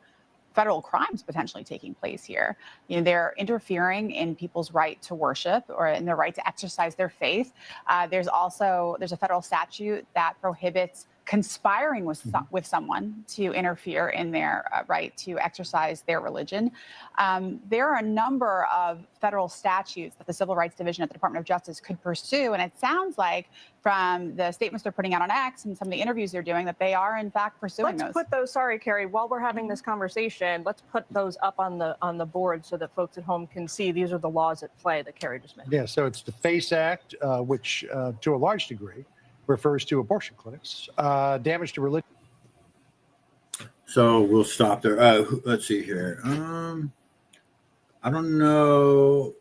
federal crimes potentially taking place here. They're interfering in people's right to worship or in their right to exercise their faith. There's a federal statute that prohibits conspiring with someone to interfere in their right to exercise their religion. There are a number of federal statutes that the Civil Rights Division at the Department of Justice could pursue, and it sounds like from the statements they're putting out on X and some of the interviews they're doing that they are in fact pursuing Let's put those. Sorry, Carrie. While we're having this conversation, let's put those up on the board so that folks at home can see these are the laws at play that Carrie just mentioned. Yeah, so it's the FACE Act, which to a large degree refers to abortion clinics, damage to religion. So we'll stop there. Let's see here. I don't know,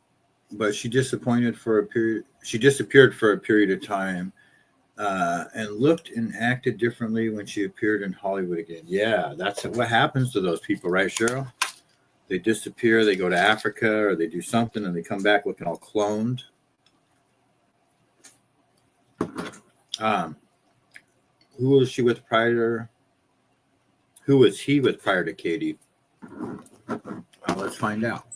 but she disappeared for a period of time, and looked and acted differently when she appeared in Hollywood again. Yeah, that's what happens to those people, right, Cheryl? They disappear, they go to Africa, or they do something, and they come back looking all cloned. Who was she with prior? Who was he with prior to Katie? Let's find out.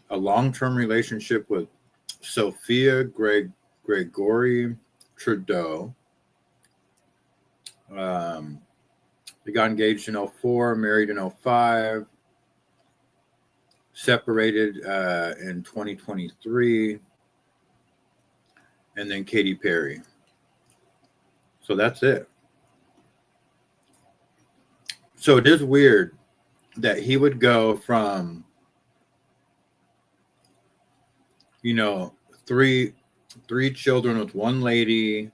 A long-term relationship with Sophia Gregory Trudeau. They got engaged in 2004, married in 2005, separated in 2023, and then Katy Perry. So that's it. So it is weird that he would go from, three children with one lady,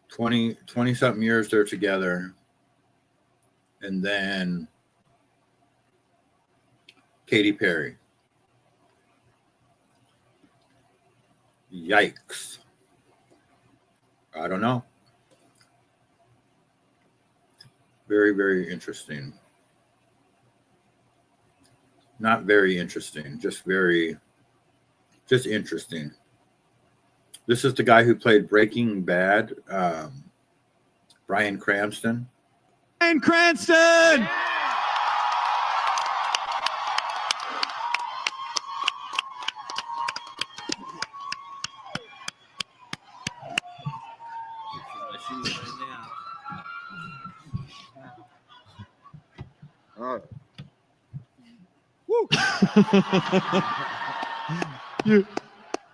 20 something years they're together, and then Katy Perry. Yikes. I don't know. Very, very interesting. Not very interesting, just interesting. This is the guy who played Breaking Bad, Bryan Cranston. Bryan Cranston!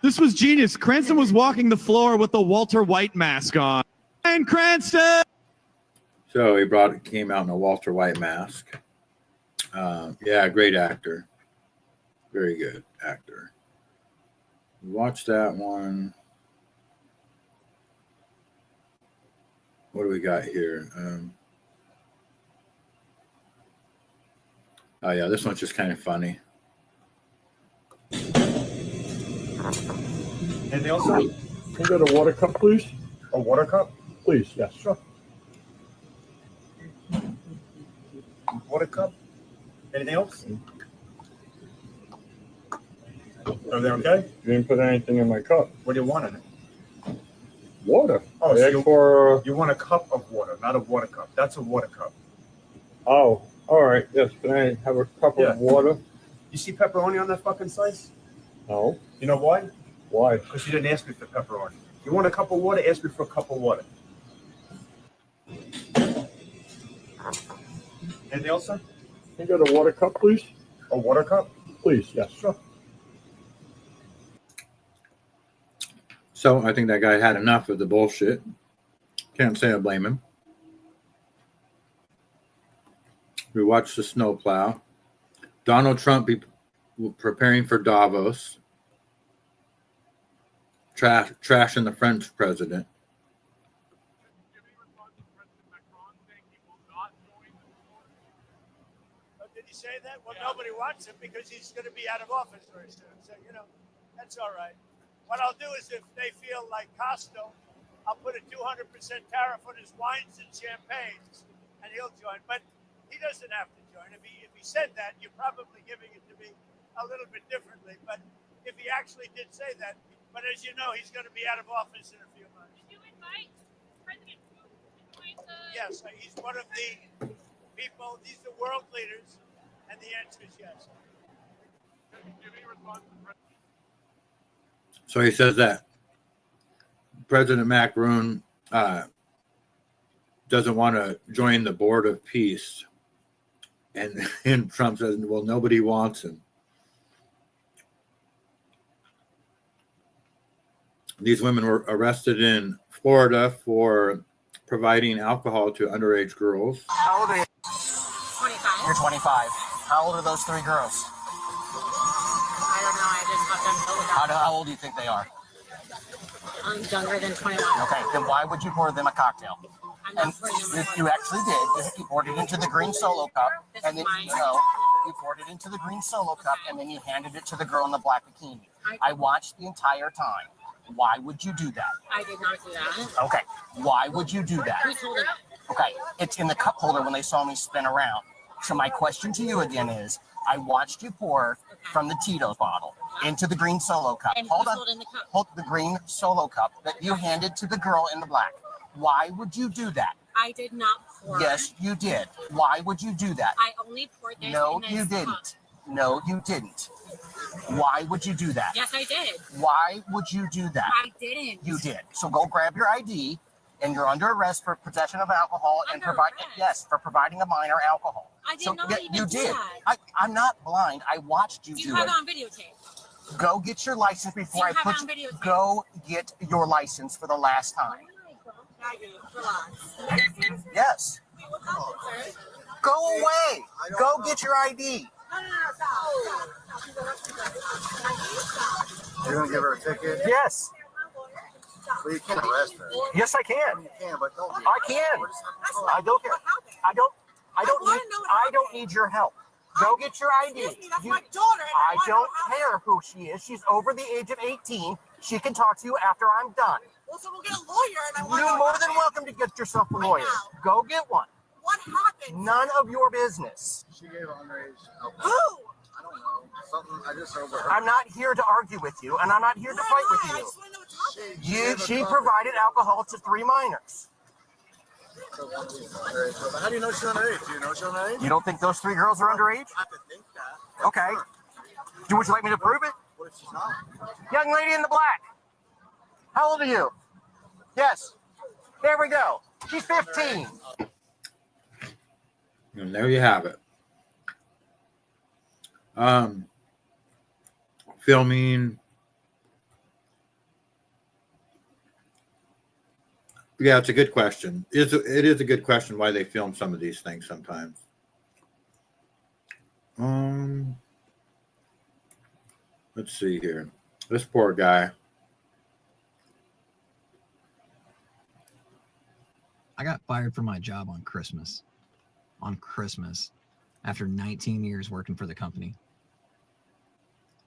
This was genius. Cranston was walking the floor with the Walter White mask on. And Cranston. So he came out in a Walter White mask. Yeah, great actor. Very good actor. Watch that one. What do we got here? Oh yeah, this one's just kind of funny. Anything else, sir? Can you get a water cup, please? A water cup? Please, yes. Sure. Water cup? Anything else? Everything okay? You didn't put anything in my cup. What do you want in it? Water. Oh, so you want a cup of water, not a water cup. That's a water cup. Oh, all right. Yes, can I have a cup of water? You see pepperoni on that fucking slice? No. You know why? Why? Because you didn't ask me for pepperoni. You want a cup of water? Ask me for a cup of water. Anything else, sir? Can you get a water cup, please? A water cup? Please, yes. Sure. So I think that guy had enough of the bullshit. Can't say I blame him. We watched the snowplow. Donald Trump preparing for Davos. Trashing the French president. Did he say that? Well, nobody wants him because he's going to be out of office very soon. So, that's all right. What I'll do is if they feel like Costco, I'll put a 200% tariff on his wines and champagnes, and he'll join. But he doesn't have to join. If he said that, you're probably giving it to me a little bit differently. But if he actually did say that, but as you know, he's going to be out of office in a few months. Did you invite President Putin? Yes, he's one of the people. These are world leaders, and the answer is yes. So he says that President Macron doesn't want to join the Board of Peace. And Trump says, well, nobody wants him. These women were arrested in Florida for providing alcohol to underage girls. How old are you? 25. You're 25. How old are those three girls? I don't know. I didn't have them told about. How old do you think they are? I'm younger than 21. Okay, then why would you pour them a cocktail? I'm not pouring them a cocktail. You actually did. You poured it into the green Solo cup, This and is then mine. you poured it into the green Solo cup, and then you handed it to the girl in the black bikini. I watched the entire time. Why would you do that? I did not do that. Okay, why would you do that? Who's holding it? Okay, it's in the cup holder when they saw me spin around. So my question to you again is, I watched you pour from the Tito's bottle into the green Solo cup. And Hold who's on. holding the cup? Hold the green Solo cup that you handed to the girl in the black. Why would you do that? I did not pour. Yes, you did. Why would you do that? I only poured this No, in this you cup. didn't. No, you didn't. Why would you do that? Yes, I did. Why would you do that? I didn't. You did. So go grab your ID, and you're under arrest for possession of alcohol and for providing a minor alcohol. I did So, not yeah, even you do did. that. I'm not blind. I watched you Do do you have it. it on videotape? Go get your license before Do you I have put it on videotape? Go get your license for the last time. I do. Relax. Yes. Wait, what happened, sir? Go away. Go get your ID. You're going to give her a ticket? Yes. Well, you can't arrest her. Yes, I can. You can, but don't. I can. I don't care. I don't need your help. Go get your ID. That's my daughter. I don't care who she is. She's over the age of 18. She can talk to you after I'm done. Well, so we'll get a lawyer, and I want You're more than welcome to get yourself a lawyer. Go get one. What happened? None of your business. She gave underage alcohol. Who? I don't know. Something I just overheard. I'm not here to argue with you, and I'm not here to fight with I you. just want to know what's happening. She provided alcohol to 3 minors. How do you know she's underage? Do you know she's underage? You don't think those 3 girls are underage? I could think that. Okay. Would you like me to prove it? What if she's not? Young lady in the black. How old are you? Yes. There we go. She's 15. And there you have it. Filming. Yeah, it's a good question. It is a good question why they film some of these things sometimes. Let's see here. This poor guy. I got fired from my job on Christmas. After 19 years working for the company.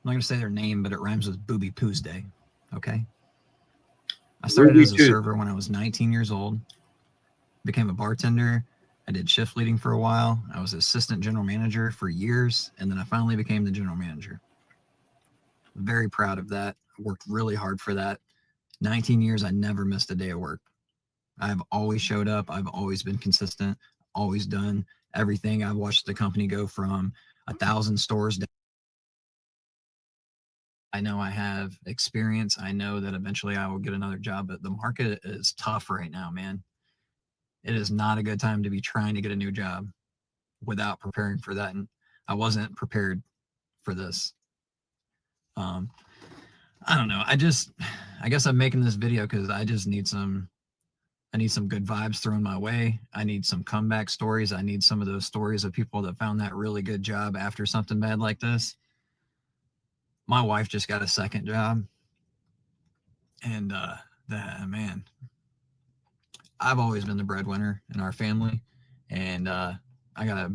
I'm not going to say their name, but it rhymes with Booby Poo's Day. Okay. I started as a server when I was 19 years old, became a bartender. I did shift leading for a while. I was assistant general manager for years, and then I finally became the general manager. Very proud of that. I worked really hard for that. 19 years, I never missed a day of work. I've always showed up. I've always been consistent, always done everything. I've watched the company go from 1,000 stores down. I know I have experience. I know that eventually I will get another job, but the market is tough right now, man. It is not a good time to be trying to get a new job without preparing for that. And I wasn't prepared for this. I don't know. I guess I'm making this video because I just need some good vibes thrown my way. I need some comeback stories. I need some of those stories of people that found that really good job after something bad like this. My wife just got a second job. And man, I've always been the breadwinner in our family. And I got a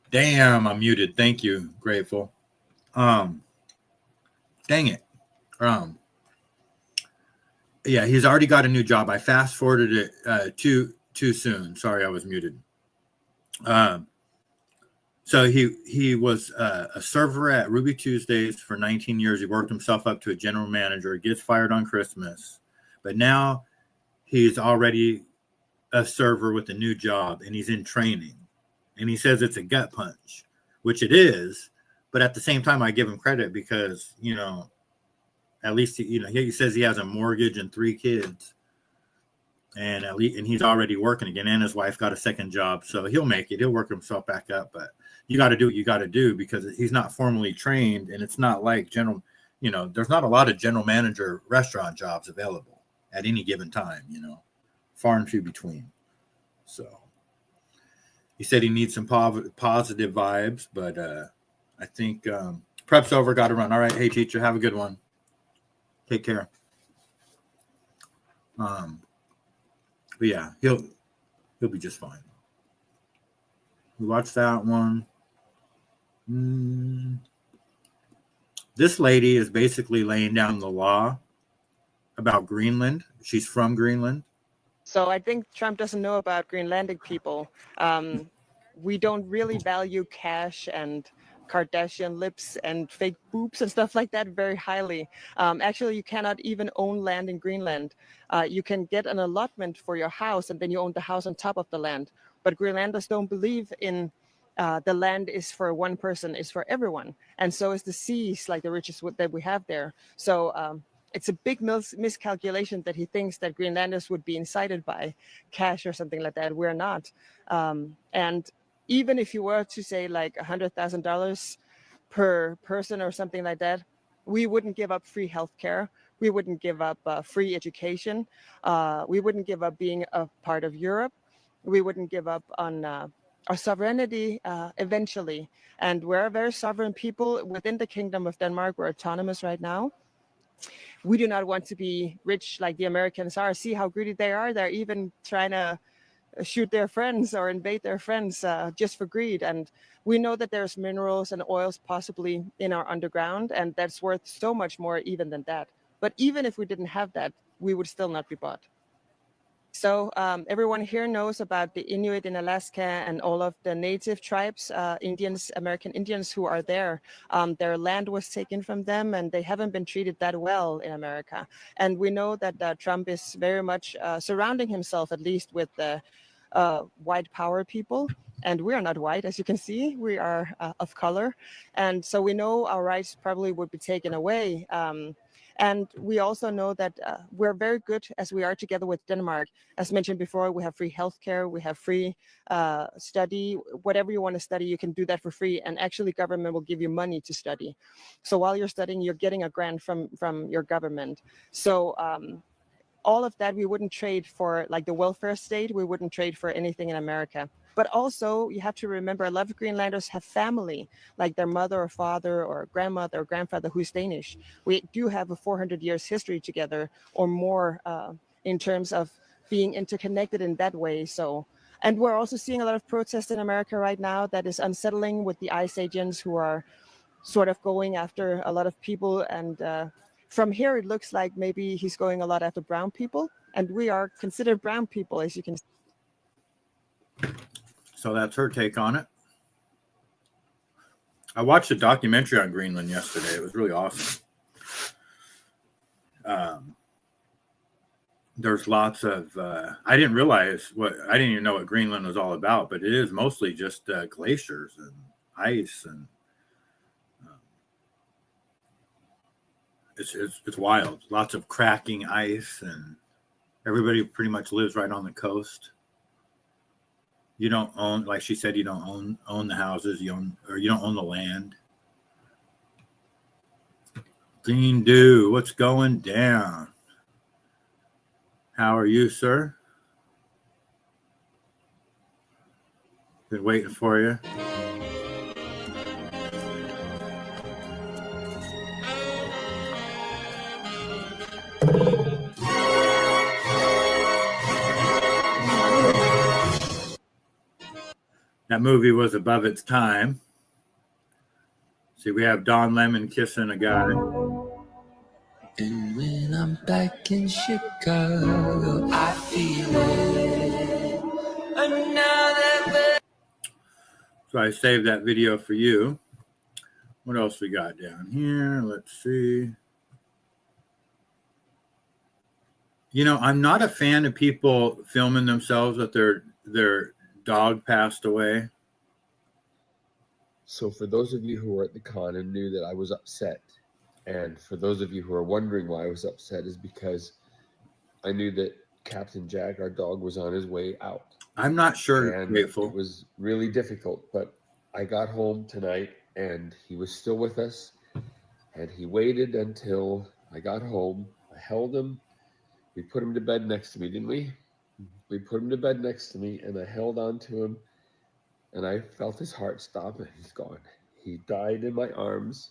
Damn, I'm muted. Thank you, Grateful. Dang it. Yeah, he's already got a new job. I fast forwarded it too soon. Sorry, I was muted. So he was a server at Ruby Tuesdays for 19 years. He worked himself up to a general manager. Gets fired on Christmas, but now he's already a server with a new job, and he's in training. And he says it's a gut punch, which it is. But at the same time, I give him credit because, at least, he says he has a mortgage and 3 kids. And he's already working again. And his wife got a second job. So he'll make it. He'll work himself back up. But you got to do what you got to do because he's not formally trained. And it's not like there's not a lot of general manager restaurant jobs available at any given time, far and few between. So he said he needs some positive vibes, but I think prep's over. Got to run. All right. Hey, teacher, have a good one. Take care. But yeah, he'll be just fine. We watched that one. This lady is basically laying down the law about Greenland. She's from Greenland. So I think Trump doesn't know about Greenlandic people. We don't really value cash and Kardashian lips and fake boobs and stuff like that very highly. Actually, you cannot even own land in Greenland. You can get an allotment for your house and then you own the house on top of the land. But Greenlanders don't believe in the land is for one person, is for everyone. And so is the seas, like the riches that we have there. So it's a big miscalculation that he thinks that Greenlanders would be incited by cash or something like that. We're not. And even if you were to say like $100,000 per person or something like that, we wouldn't give up free healthcare. We wouldn't give up free education. We wouldn't give up being a part of Europe. we wouldn't give up on our sovereignty eventually. And we're a very sovereign people within the Kingdom of Denmark. We're autonomous right now. We do not want to be rich like the Americans are. See how greedy they are. They're even trying to shoot their friends or invade their friends just for greed. And we know that there's minerals and oils possibly in our underground, and that's worth so much more even than that. But even if we didn't have that, we would still not be bought. So everyone here knows about the Inuit in Alaska and all of the native tribes, Indians, American Indians who are there. Their land was taken from them, and they haven't been treated that well in America. And we know that Trump is very much surrounding himself, at least with the white power people. And we are not white, as you can see. We are of color. And so we know our rights probably would be taken away. And we also know that we're very good as we are together with Denmark. As mentioned before, we have free healthcare, we have free study. Whatever you want to study, you can do that for free. And actually, government will give you money to study. So while you're studying, you're getting a grant from your government. So all of that we wouldn't trade for, like the welfare state, we wouldn't trade for anything in America. But also, you have to remember, a lot of Greenlanders have family, like their mother or father or grandmother or grandfather who's Danish. We do have a 400 years history together or more in terms of being interconnected in that way. So, and we're also seeing a lot of protests in America right now that is unsettling, with the ICE agents who are sort of going after a lot of people. And from here, it looks like maybe he's going a lot after brown people, and we are considered brown people, as you can see. So that's her take on it. I watched a documentary on Greenland yesterday. It was really awesome. There's lots of, I didn't even know what Greenland was all about, but it is mostly just glaciers and ice, and it's wild. Lots of cracking ice, and everybody pretty much lives right on the coast. You don't own, like she said, you don't own the houses, you don't own the land. Green Dew, what's going down? How are you, sir? Been waiting for you. That movie was above its time. See, we have Don Lemon kissing a guy. And when I'm back in Chicago, I feel it. Another. So I saved that video for you. What else we got down here? Let's see. You know, I'm not a fan of people filming themselves that their dog passed away. So for those of you who were at the con and knew that I was upset, and for those of you who are wondering why I was upset, is because I knew that Captain Jack, our dog, was on his way out. I'm not sure. And grateful. It was really difficult, but I got home tonight and he was still with us, and he waited until I got home. I held him. We put him to bed next to me, didn't we? We put him to bed next to me, and I held on to him, and I felt his heart stop, and he's gone. He died in my arms.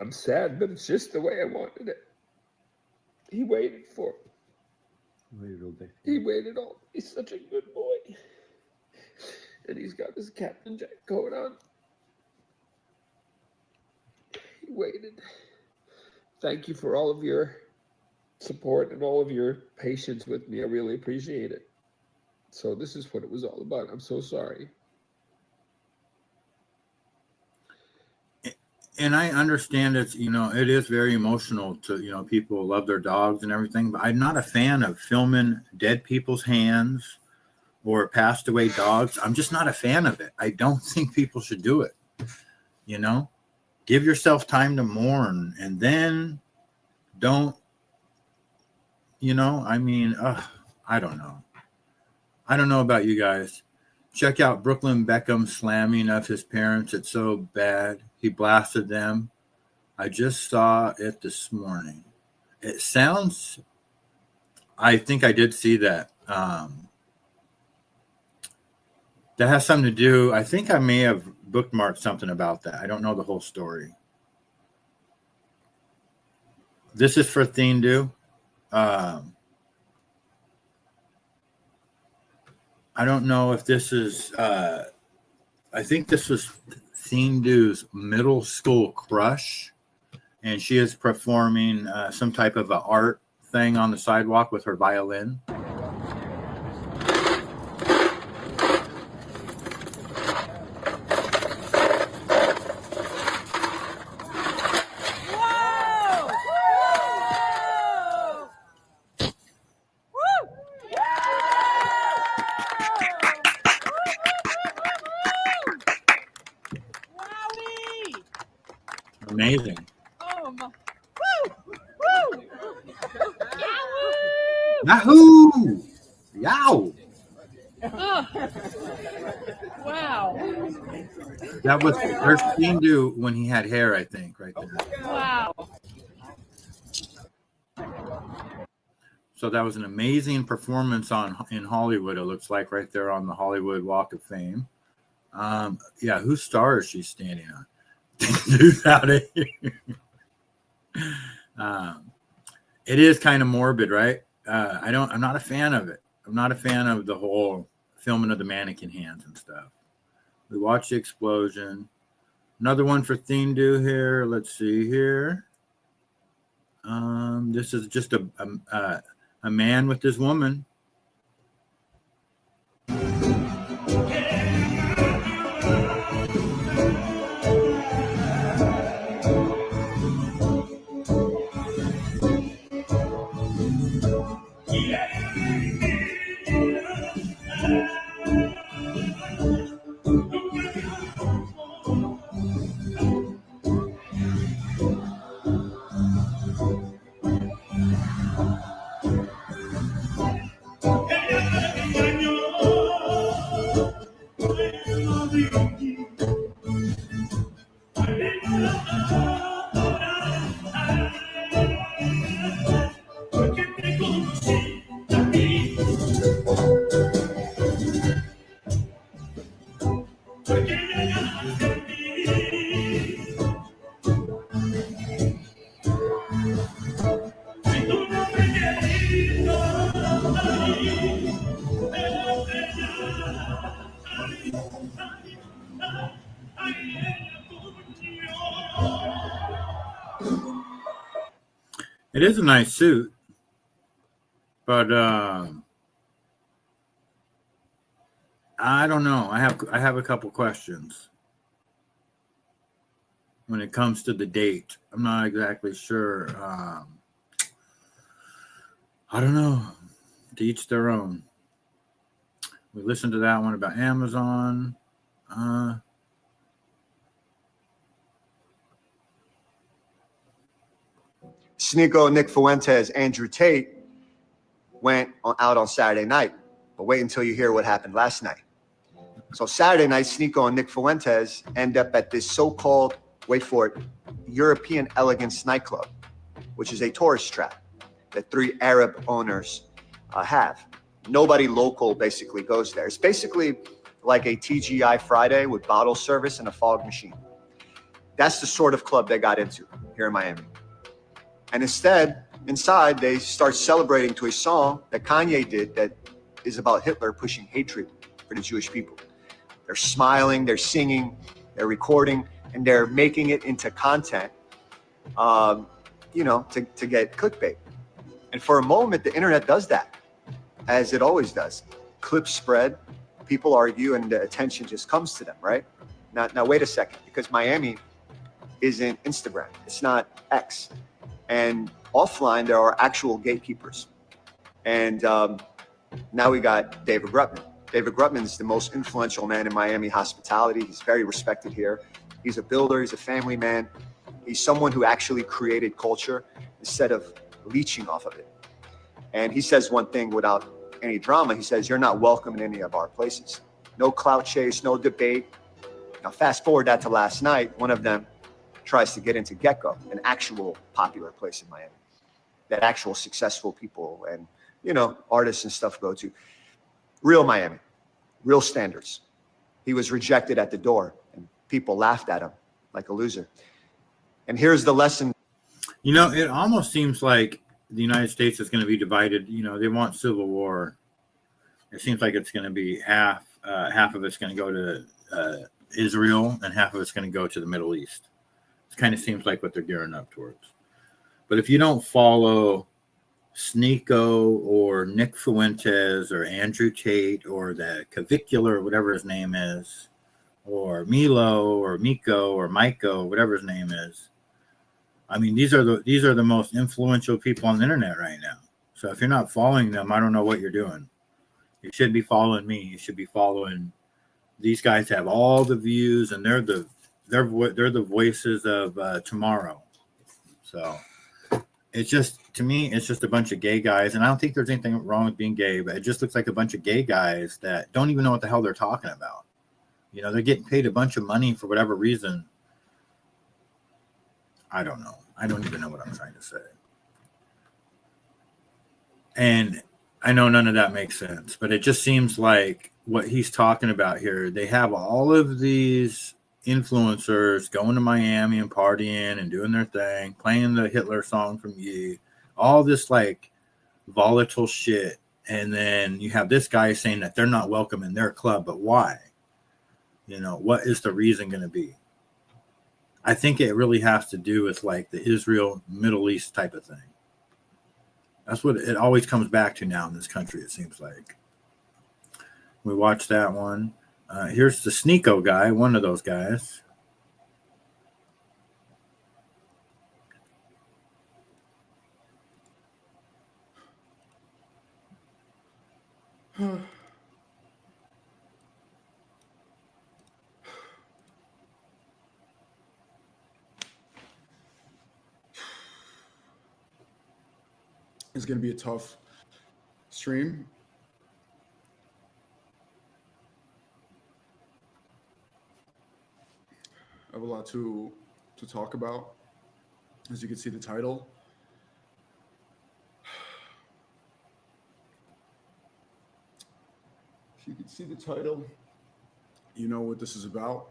I'm sad, but it's just the way I wanted it. He waited for it. Waited all day. He waited all. He's such a good boy. And he's got his Captain Jack coat on. He waited. Thank you for all of your support and all of your patience with me. I really appreciate it. So this is what it was all about. I'm so sorry. And I understand it's, it is very emotional to, people love their dogs and everything, but I'm not a fan of filming dead people's hands or passed away dogs. I'm just not a fan of it. I don't think people should do it. Give yourself time to mourn, and then don't, I don't know. I don't know about you guys. Check out Brooklyn Beckham's slamming of his parents. It's so bad. He blasted them. I just saw it this morning. It sounds, I think I did see that. That has something to do. I think I may have bookmarked something about that. I don't know the whole story. This is for Thindu. I don't know if this is. I think this was Thindu's middle school crush, and she is performing some type of an art thing on the sidewalk with her violin. Amazing. Yahoo! Yow! Wow. That was there's Thindu when he had hair, I think, right there. Wow. So that was an amazing performance in Hollywood. It looks like right there on the Hollywood Walk of Fame. Yeah, whose star is she standing on? Dude's out of here. It is kind of morbid, right? I'm not a fan of it. I'm not a fan of the whole filming of the mannequin hands and stuff. We watched the explosion. Another one for Thindu here. Let's see here. This is just a man with this woman. It is a nice suit, but I don't know. I have a couple questions when it comes to the date. I'm not exactly sure. I don't know. To each their own. We listened to that one about Amazon. Sneeko, Nick Fuentes, Andrew Tate went out on Saturday night, but wait until you hear what happened last night. So Saturday night, Sneeko and Nick Fuentes end up at this so-called, wait for it, European Elegance nightclub, which is a tourist trap that 3 Arab owners have. Nobody local basically goes there. It's basically like a TGI Friday with bottle service and a fog machine. That's the sort of club they got into here in Miami. And instead, inside, they start celebrating to a song that Kanye did that is about Hitler pushing hatred for the Jewish people. They're smiling, they're singing, they're recording, and they're making it into content, to get clickbait. And for a moment, the internet does that, as it always does. Clips spread, people argue, and the attention just comes to them, right? Now wait a second, because Miami isn't Instagram. It's not X. And offline, there are actual gatekeepers. And now we got David Grutman. David Grutman is the most influential man in Miami hospitality. He's very respected here. He's a builder. He's a family man. He's someone who actually created culture instead of leeching off of it. And he says one thing without any drama. He says, you're not welcome in any of our places. No clout chase, no debate. Now, fast forward that to last night. One of them tries to get into Gecko, an actual popular place in Miami, that actual successful people and artists and stuff go to. Real Miami, real standards. He was rejected at the door, and people laughed at him like a loser. And here's the lesson. It almost seems like the United States is going to be divided. They want civil war. It seems like it's going to be half of it's going to go to Israel, and half of it's going to go to the Middle East. It kind of seems like what they're gearing up towards. But if you don't follow Sneeko or Nick Fuentes or Andrew Tate or the Cavicular, or whatever his name is, or Milo or Miko or Maiko, whatever his name is, I mean, these are the most influential people on the internet right now. So if you're not following them, I don't know what you're doing. You should be following me. You should be following these guys. Have all the views, and they're the voices of tomorrow. So it's just, to me, it's just a bunch of gay guys, and I don't think there's anything wrong with being gay, but it just looks like a bunch of gay guys that don't even know what the hell they're talking about. They're getting paid a bunch of money for whatever reason. I don't know. I don't even know what I'm trying to say. And I know none of that makes sense, but it just seems like what he's talking about here, they have all of these influencers going to Miami and partying and doing their thing, playing the Hitler song from Ye, all this like volatile shit. And then you have this guy saying that they're not welcome in their club, but why? What is the reason going to be? I think it really has to do with like the Israel, Middle East type of thing. That's what it always comes back to now in this country, it seems like. We watched that one. Here's the Sneeko guy, one of those guys. It's going to be a tough stream. I have a lot to talk about. As you can see the title. If you can see the title, you know what this is about.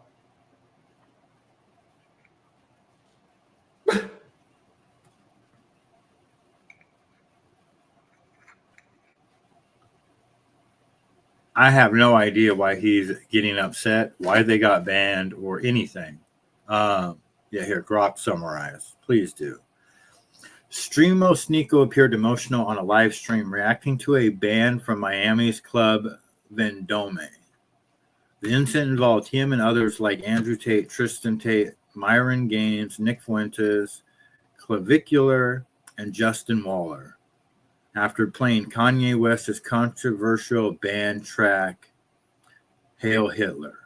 I have no idea why he's getting upset, why they got banned, or anything. Here, Grok summarize. Please do. Streamo Sneeko appeared emotional on a live stream reacting to a ban from Miami's club Vendome. The incident involved him and others like Andrew Tate, Tristan Tate, Myron Gaines, Nick Fuentes, Clavicular, and Justin Waller, after playing Kanye West's controversial band track, Hail Hitler.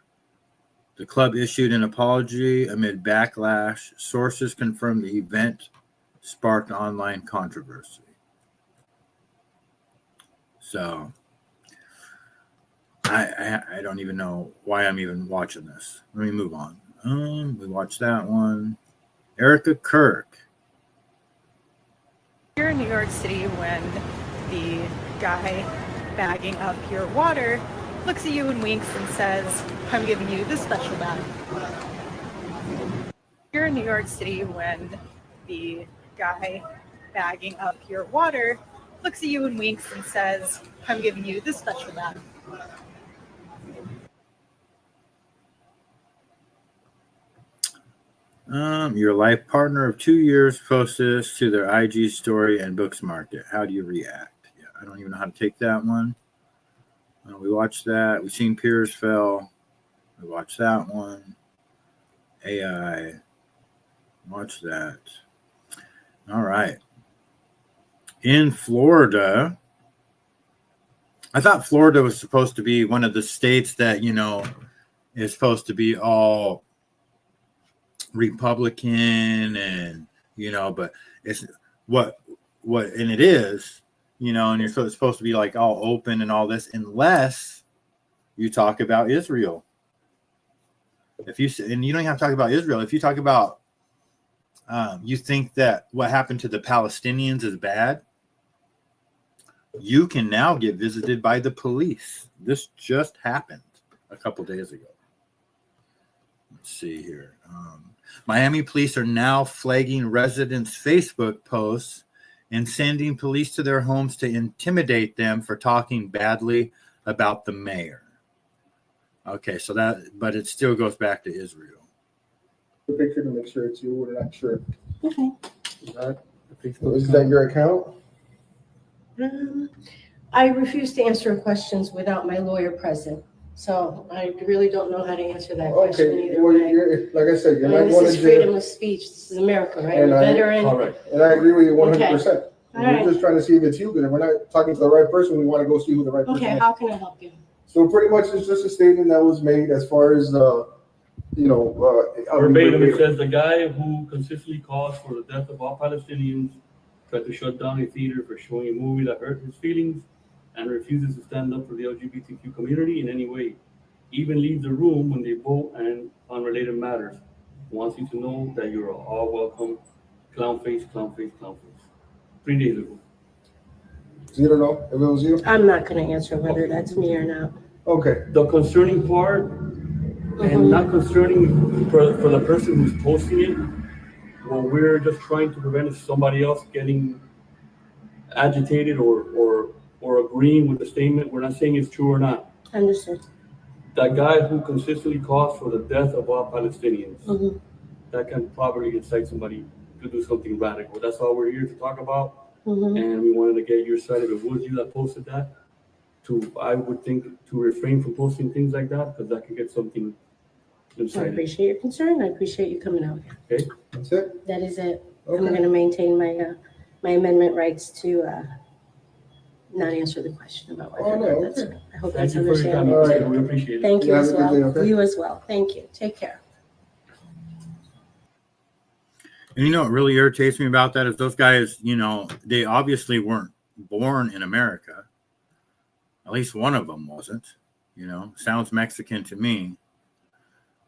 The club issued an apology amid backlash. Sources confirmed the event sparked online controversy. So, I don't even know why I'm even watching this. Let me move on. We watched that one. Erica Kirk. Here in New York City, when the guy bagging up your water looks at you and winks and says, I'm giving you this special bag. Here in New York City, when the guy bagging up your water looks at you and winks and says, I'm giving you this special bag. Your life partner of 2 years posted this to their IG story and Books Market. How do you react? Yeah, I don't even know how to take that one. We watched that. We've seen Piers fell. We watched that one. AI. Watch that. All right. In Florida, I thought Florida was supposed to be one of the states that, is supposed to be all Republican and, but it's what, and it is, and you're supposed to be like all open and all this, unless you talk about Israel. And you don't have to talk about Israel. If you talk about, you think that what happened to the Palestinians is bad, You can now get visited by the police. This just happened a couple days ago. Let's see here. Miami police are now flagging residents' Facebook posts and sending police to their homes to intimidate them for talking badly about the mayor. Okay, so but it still goes back to Israel. The picture to make sure it's you. We're not sure. Okay. Is that your account? I refuse to answer questions without my lawyer present. So I really don't know how to answer that question Okay. either Well, way. like I said, you're I not mean, going this to is freedom jail. of speech. This is America, right? And A veteran. Correct. And I agree with you 100%. Okay. All right. We're just trying to see if it's you, because we're not talking to the right person. We want to go see who the right person Okay, is. how can I help you? So pretty much it's just a statement that was made as far as, Verbatim, it says the guy who consistently calls for the death of all Palestinians tried to shut down a theater for showing a movie that hurt his feelings and refuses to stand up for the LGBTQ community in any way. Even leaves the room when they vote and on related matters. Wants you to know that you're all welcome. Clown face, clown face, clown face. 3 days ago. So you don't know if it was you? I'm not going to answer whether that's me or not. Okay. The concerning part, and not concerning for the person who's posting it, what we're just trying to prevent is somebody else getting agitated or agreeing with the statement. We're not saying it's true or not. Understood. That guy who consistently calls for the death of all Palestinians, Mhm. that can probably incite somebody to do something radical. That's all we're here to talk about. Mhm. And we wanted to get your side. If it was you that posted that, I would think to refrain from posting things like that, because that could get something I incited. appreciate your concern. I appreciate you coming out here. Okay? That's it? That is it. Okay. I'm going to maintain my amendment rights to not answer the question about whether or not that's. I hope that's Thank you for your time. understandable. We appreciate it. Thank you Yeah, as have a good well. day, okay? You as well. Thank you. Take care. And you know what really irritates me about that is those guys, they obviously weren't born in America. At least one of them wasn't. Sounds Mexican to me.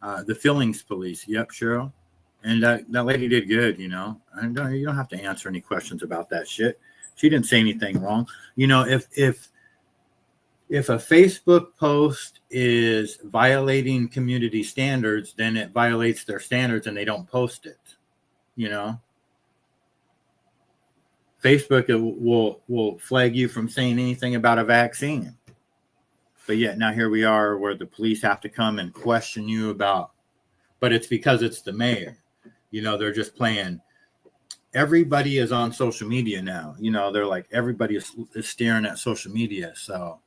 The Fillings police. Yep, Cheryl. And that lady did good, you don't have to answer any questions about that shit. She didn't say anything wrong. If a Facebook post is violating community standards, then it violates their standards and they don't post it. Facebook will flag you from saying anything about a vaccine. But yet now here we are where the police have to come and question you about, but it's because it's the mayor. They're just playing. Everybody is on social media now. They're like, everybody is staring at social media. So,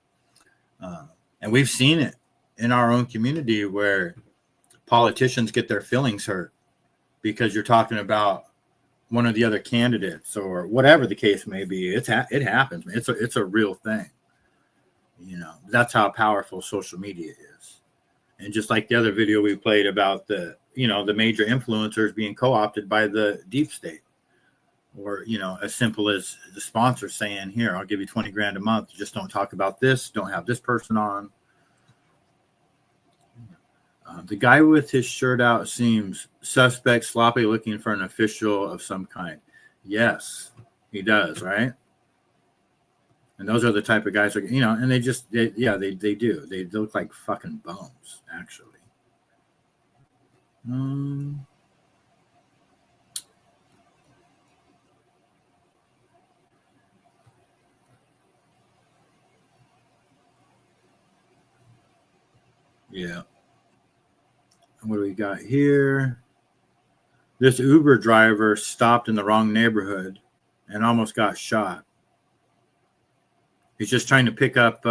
and we've seen it in our own community where politicians get their feelings hurt because you're talking about one of the other candidates or whatever the case may be. It happens. It's a real thing. That's how powerful social media is. And just like the other video we played about the major influencers being co-opted by the deep state, or, as simple as the sponsor saying, here, I'll give you 20 grand a month. Just don't talk about this. Don't have this person on. The guy with his shirt out seems suspect, sloppy, looking for an official of some kind. Yes, he does, right? And those are the type of guys, and they do. They look like fucking bums, actually. Yeah. What do we got here? This Uber driver stopped in the wrong neighborhood and almost got shot. He's just trying to pick up,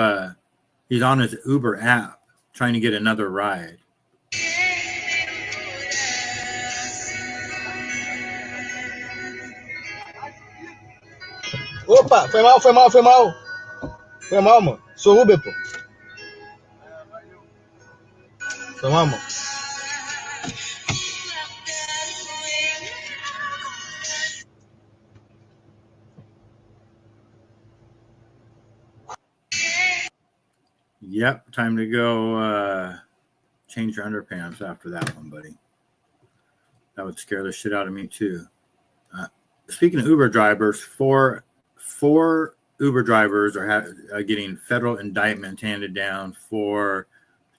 he's on his Uber app trying to get another ride. Opa, foi mal. Foi mal, mano. Sou Uber, pô. Foi mal, mano. Yep, time to go change your underpants after that one, buddy. That would scare the shit out of me too. Speaking of Uber drivers, four Uber drivers are getting federal indictments handed down for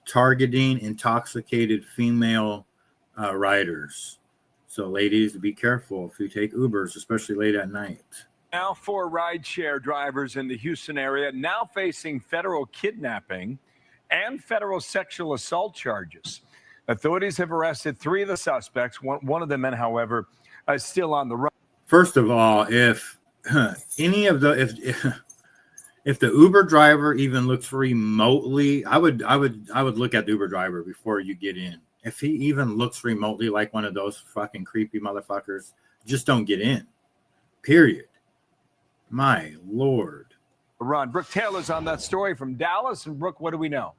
targeting intoxicated female riders. So, ladies, be careful if you take Ubers, especially late at night. Now, 4 rideshare drivers in the Houston area now facing federal kidnapping and federal sexual assault charges. Authorities have arrested 3 of the suspects. One of the men, however, is still on the run. First of all, if any of the if the Uber driver even looks remotely, I would look at the Uber driver before you get in. If he even looks remotely like one of those fucking creepy motherfuckers, just don't get in. Period. My Lord. Ron, Brooke Taylor's on that story from Dallas. And Brooke, what do we know?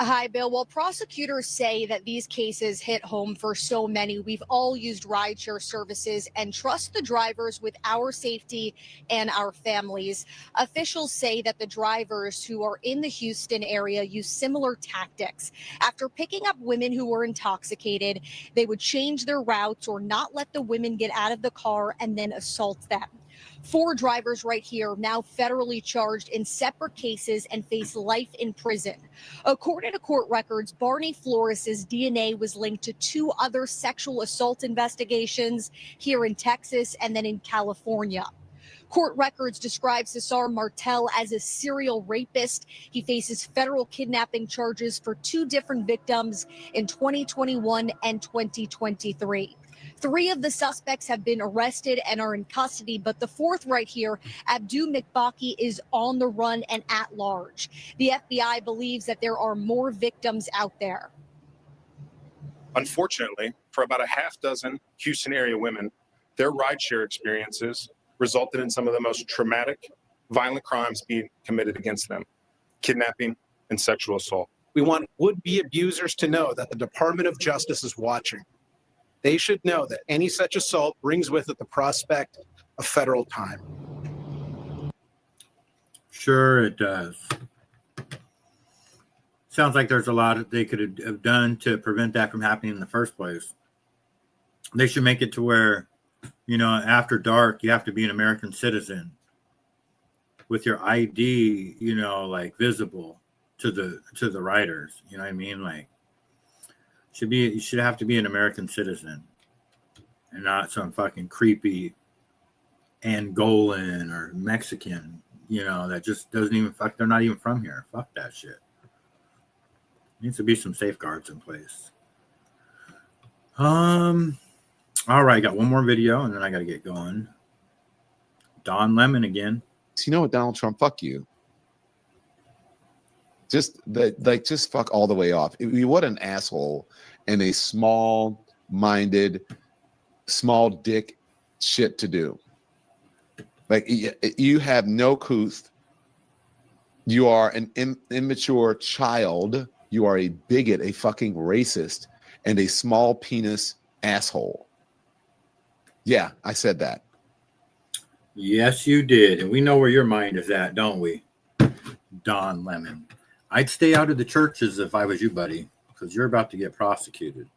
Hi, Bill. Well, prosecutors say that these cases hit home for so many. We've all used rideshare services and trust the drivers with our safety and our families. Officials say that the drivers who are in the Houston area use similar tactics. After picking up women who were intoxicated, they would change their routes or not let the women get out of the car and then assault them. 4 drivers right here now federally charged in separate cases and face life in prison. According to court records, Barney Flores's DNA was linked to 2 other sexual assault investigations here in Texas and then in California. Court records describe Cesar Martel as a serial rapist. He faces federal kidnapping charges for 2 different victims in 2021 and 2023. 3 of the suspects have been arrested and are in custody, but the 4th right here, Abdu Mikbaki, is on the run and at large. The FBI believes that there are more victims out there. Unfortunately, for about a half dozen Houston area women, their rideshare experiences resulted in some of the most traumatic, violent crimes being committed against them: kidnapping and sexual assault. We want would-be abusers to know that the Department of Justice is watching. They should know that any such assault brings with it the prospect of federal time. Sure, it does. Sounds like there's a lot that they could have done to prevent that from happening in the first place. They should make it to where, after dark, you have to be an American citizen with your ID, visible to the riders. You know what I mean? You should have to be an American citizen and not some fucking creepy Angolan or Mexican, that just doesn't even they're not even from here. Fuck that shit. Needs to be some safeguards in place. All right, got one more video and then I got to get going. Don Lemon again. You know what, Donald Trump? Fuck you. Just fuck all the way off. What an asshole and a small-minded, small dick shit to do. You have no couth. You are an immature child. You are a bigot, a fucking racist, and a small penis asshole. Yeah, I said that. Yes, you did. And we know where your mind is at, don't we? Don Lemon. I'd stay out of the churches if I was you, buddy, because you're about to get prosecuted.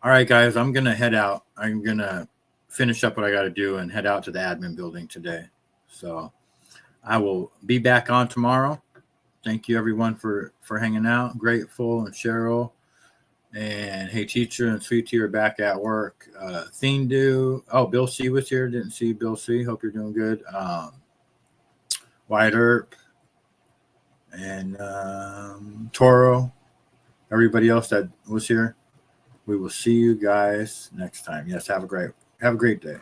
All right, guys, I'm going to head out. I'm going to finish up what I got to do and head out to the admin building today. So I will be back on tomorrow. Thank you, everyone, for hanging out. Grateful, and Cheryl. And hey, teacher and Sweet Tea are back at work. Thindu. Oh, Bill C was here. Didn't see Bill C. Hope you're doing good. Wyatt Earp. And Toro, everybody else that was here. We will see you guys next time. Yes, have a great day.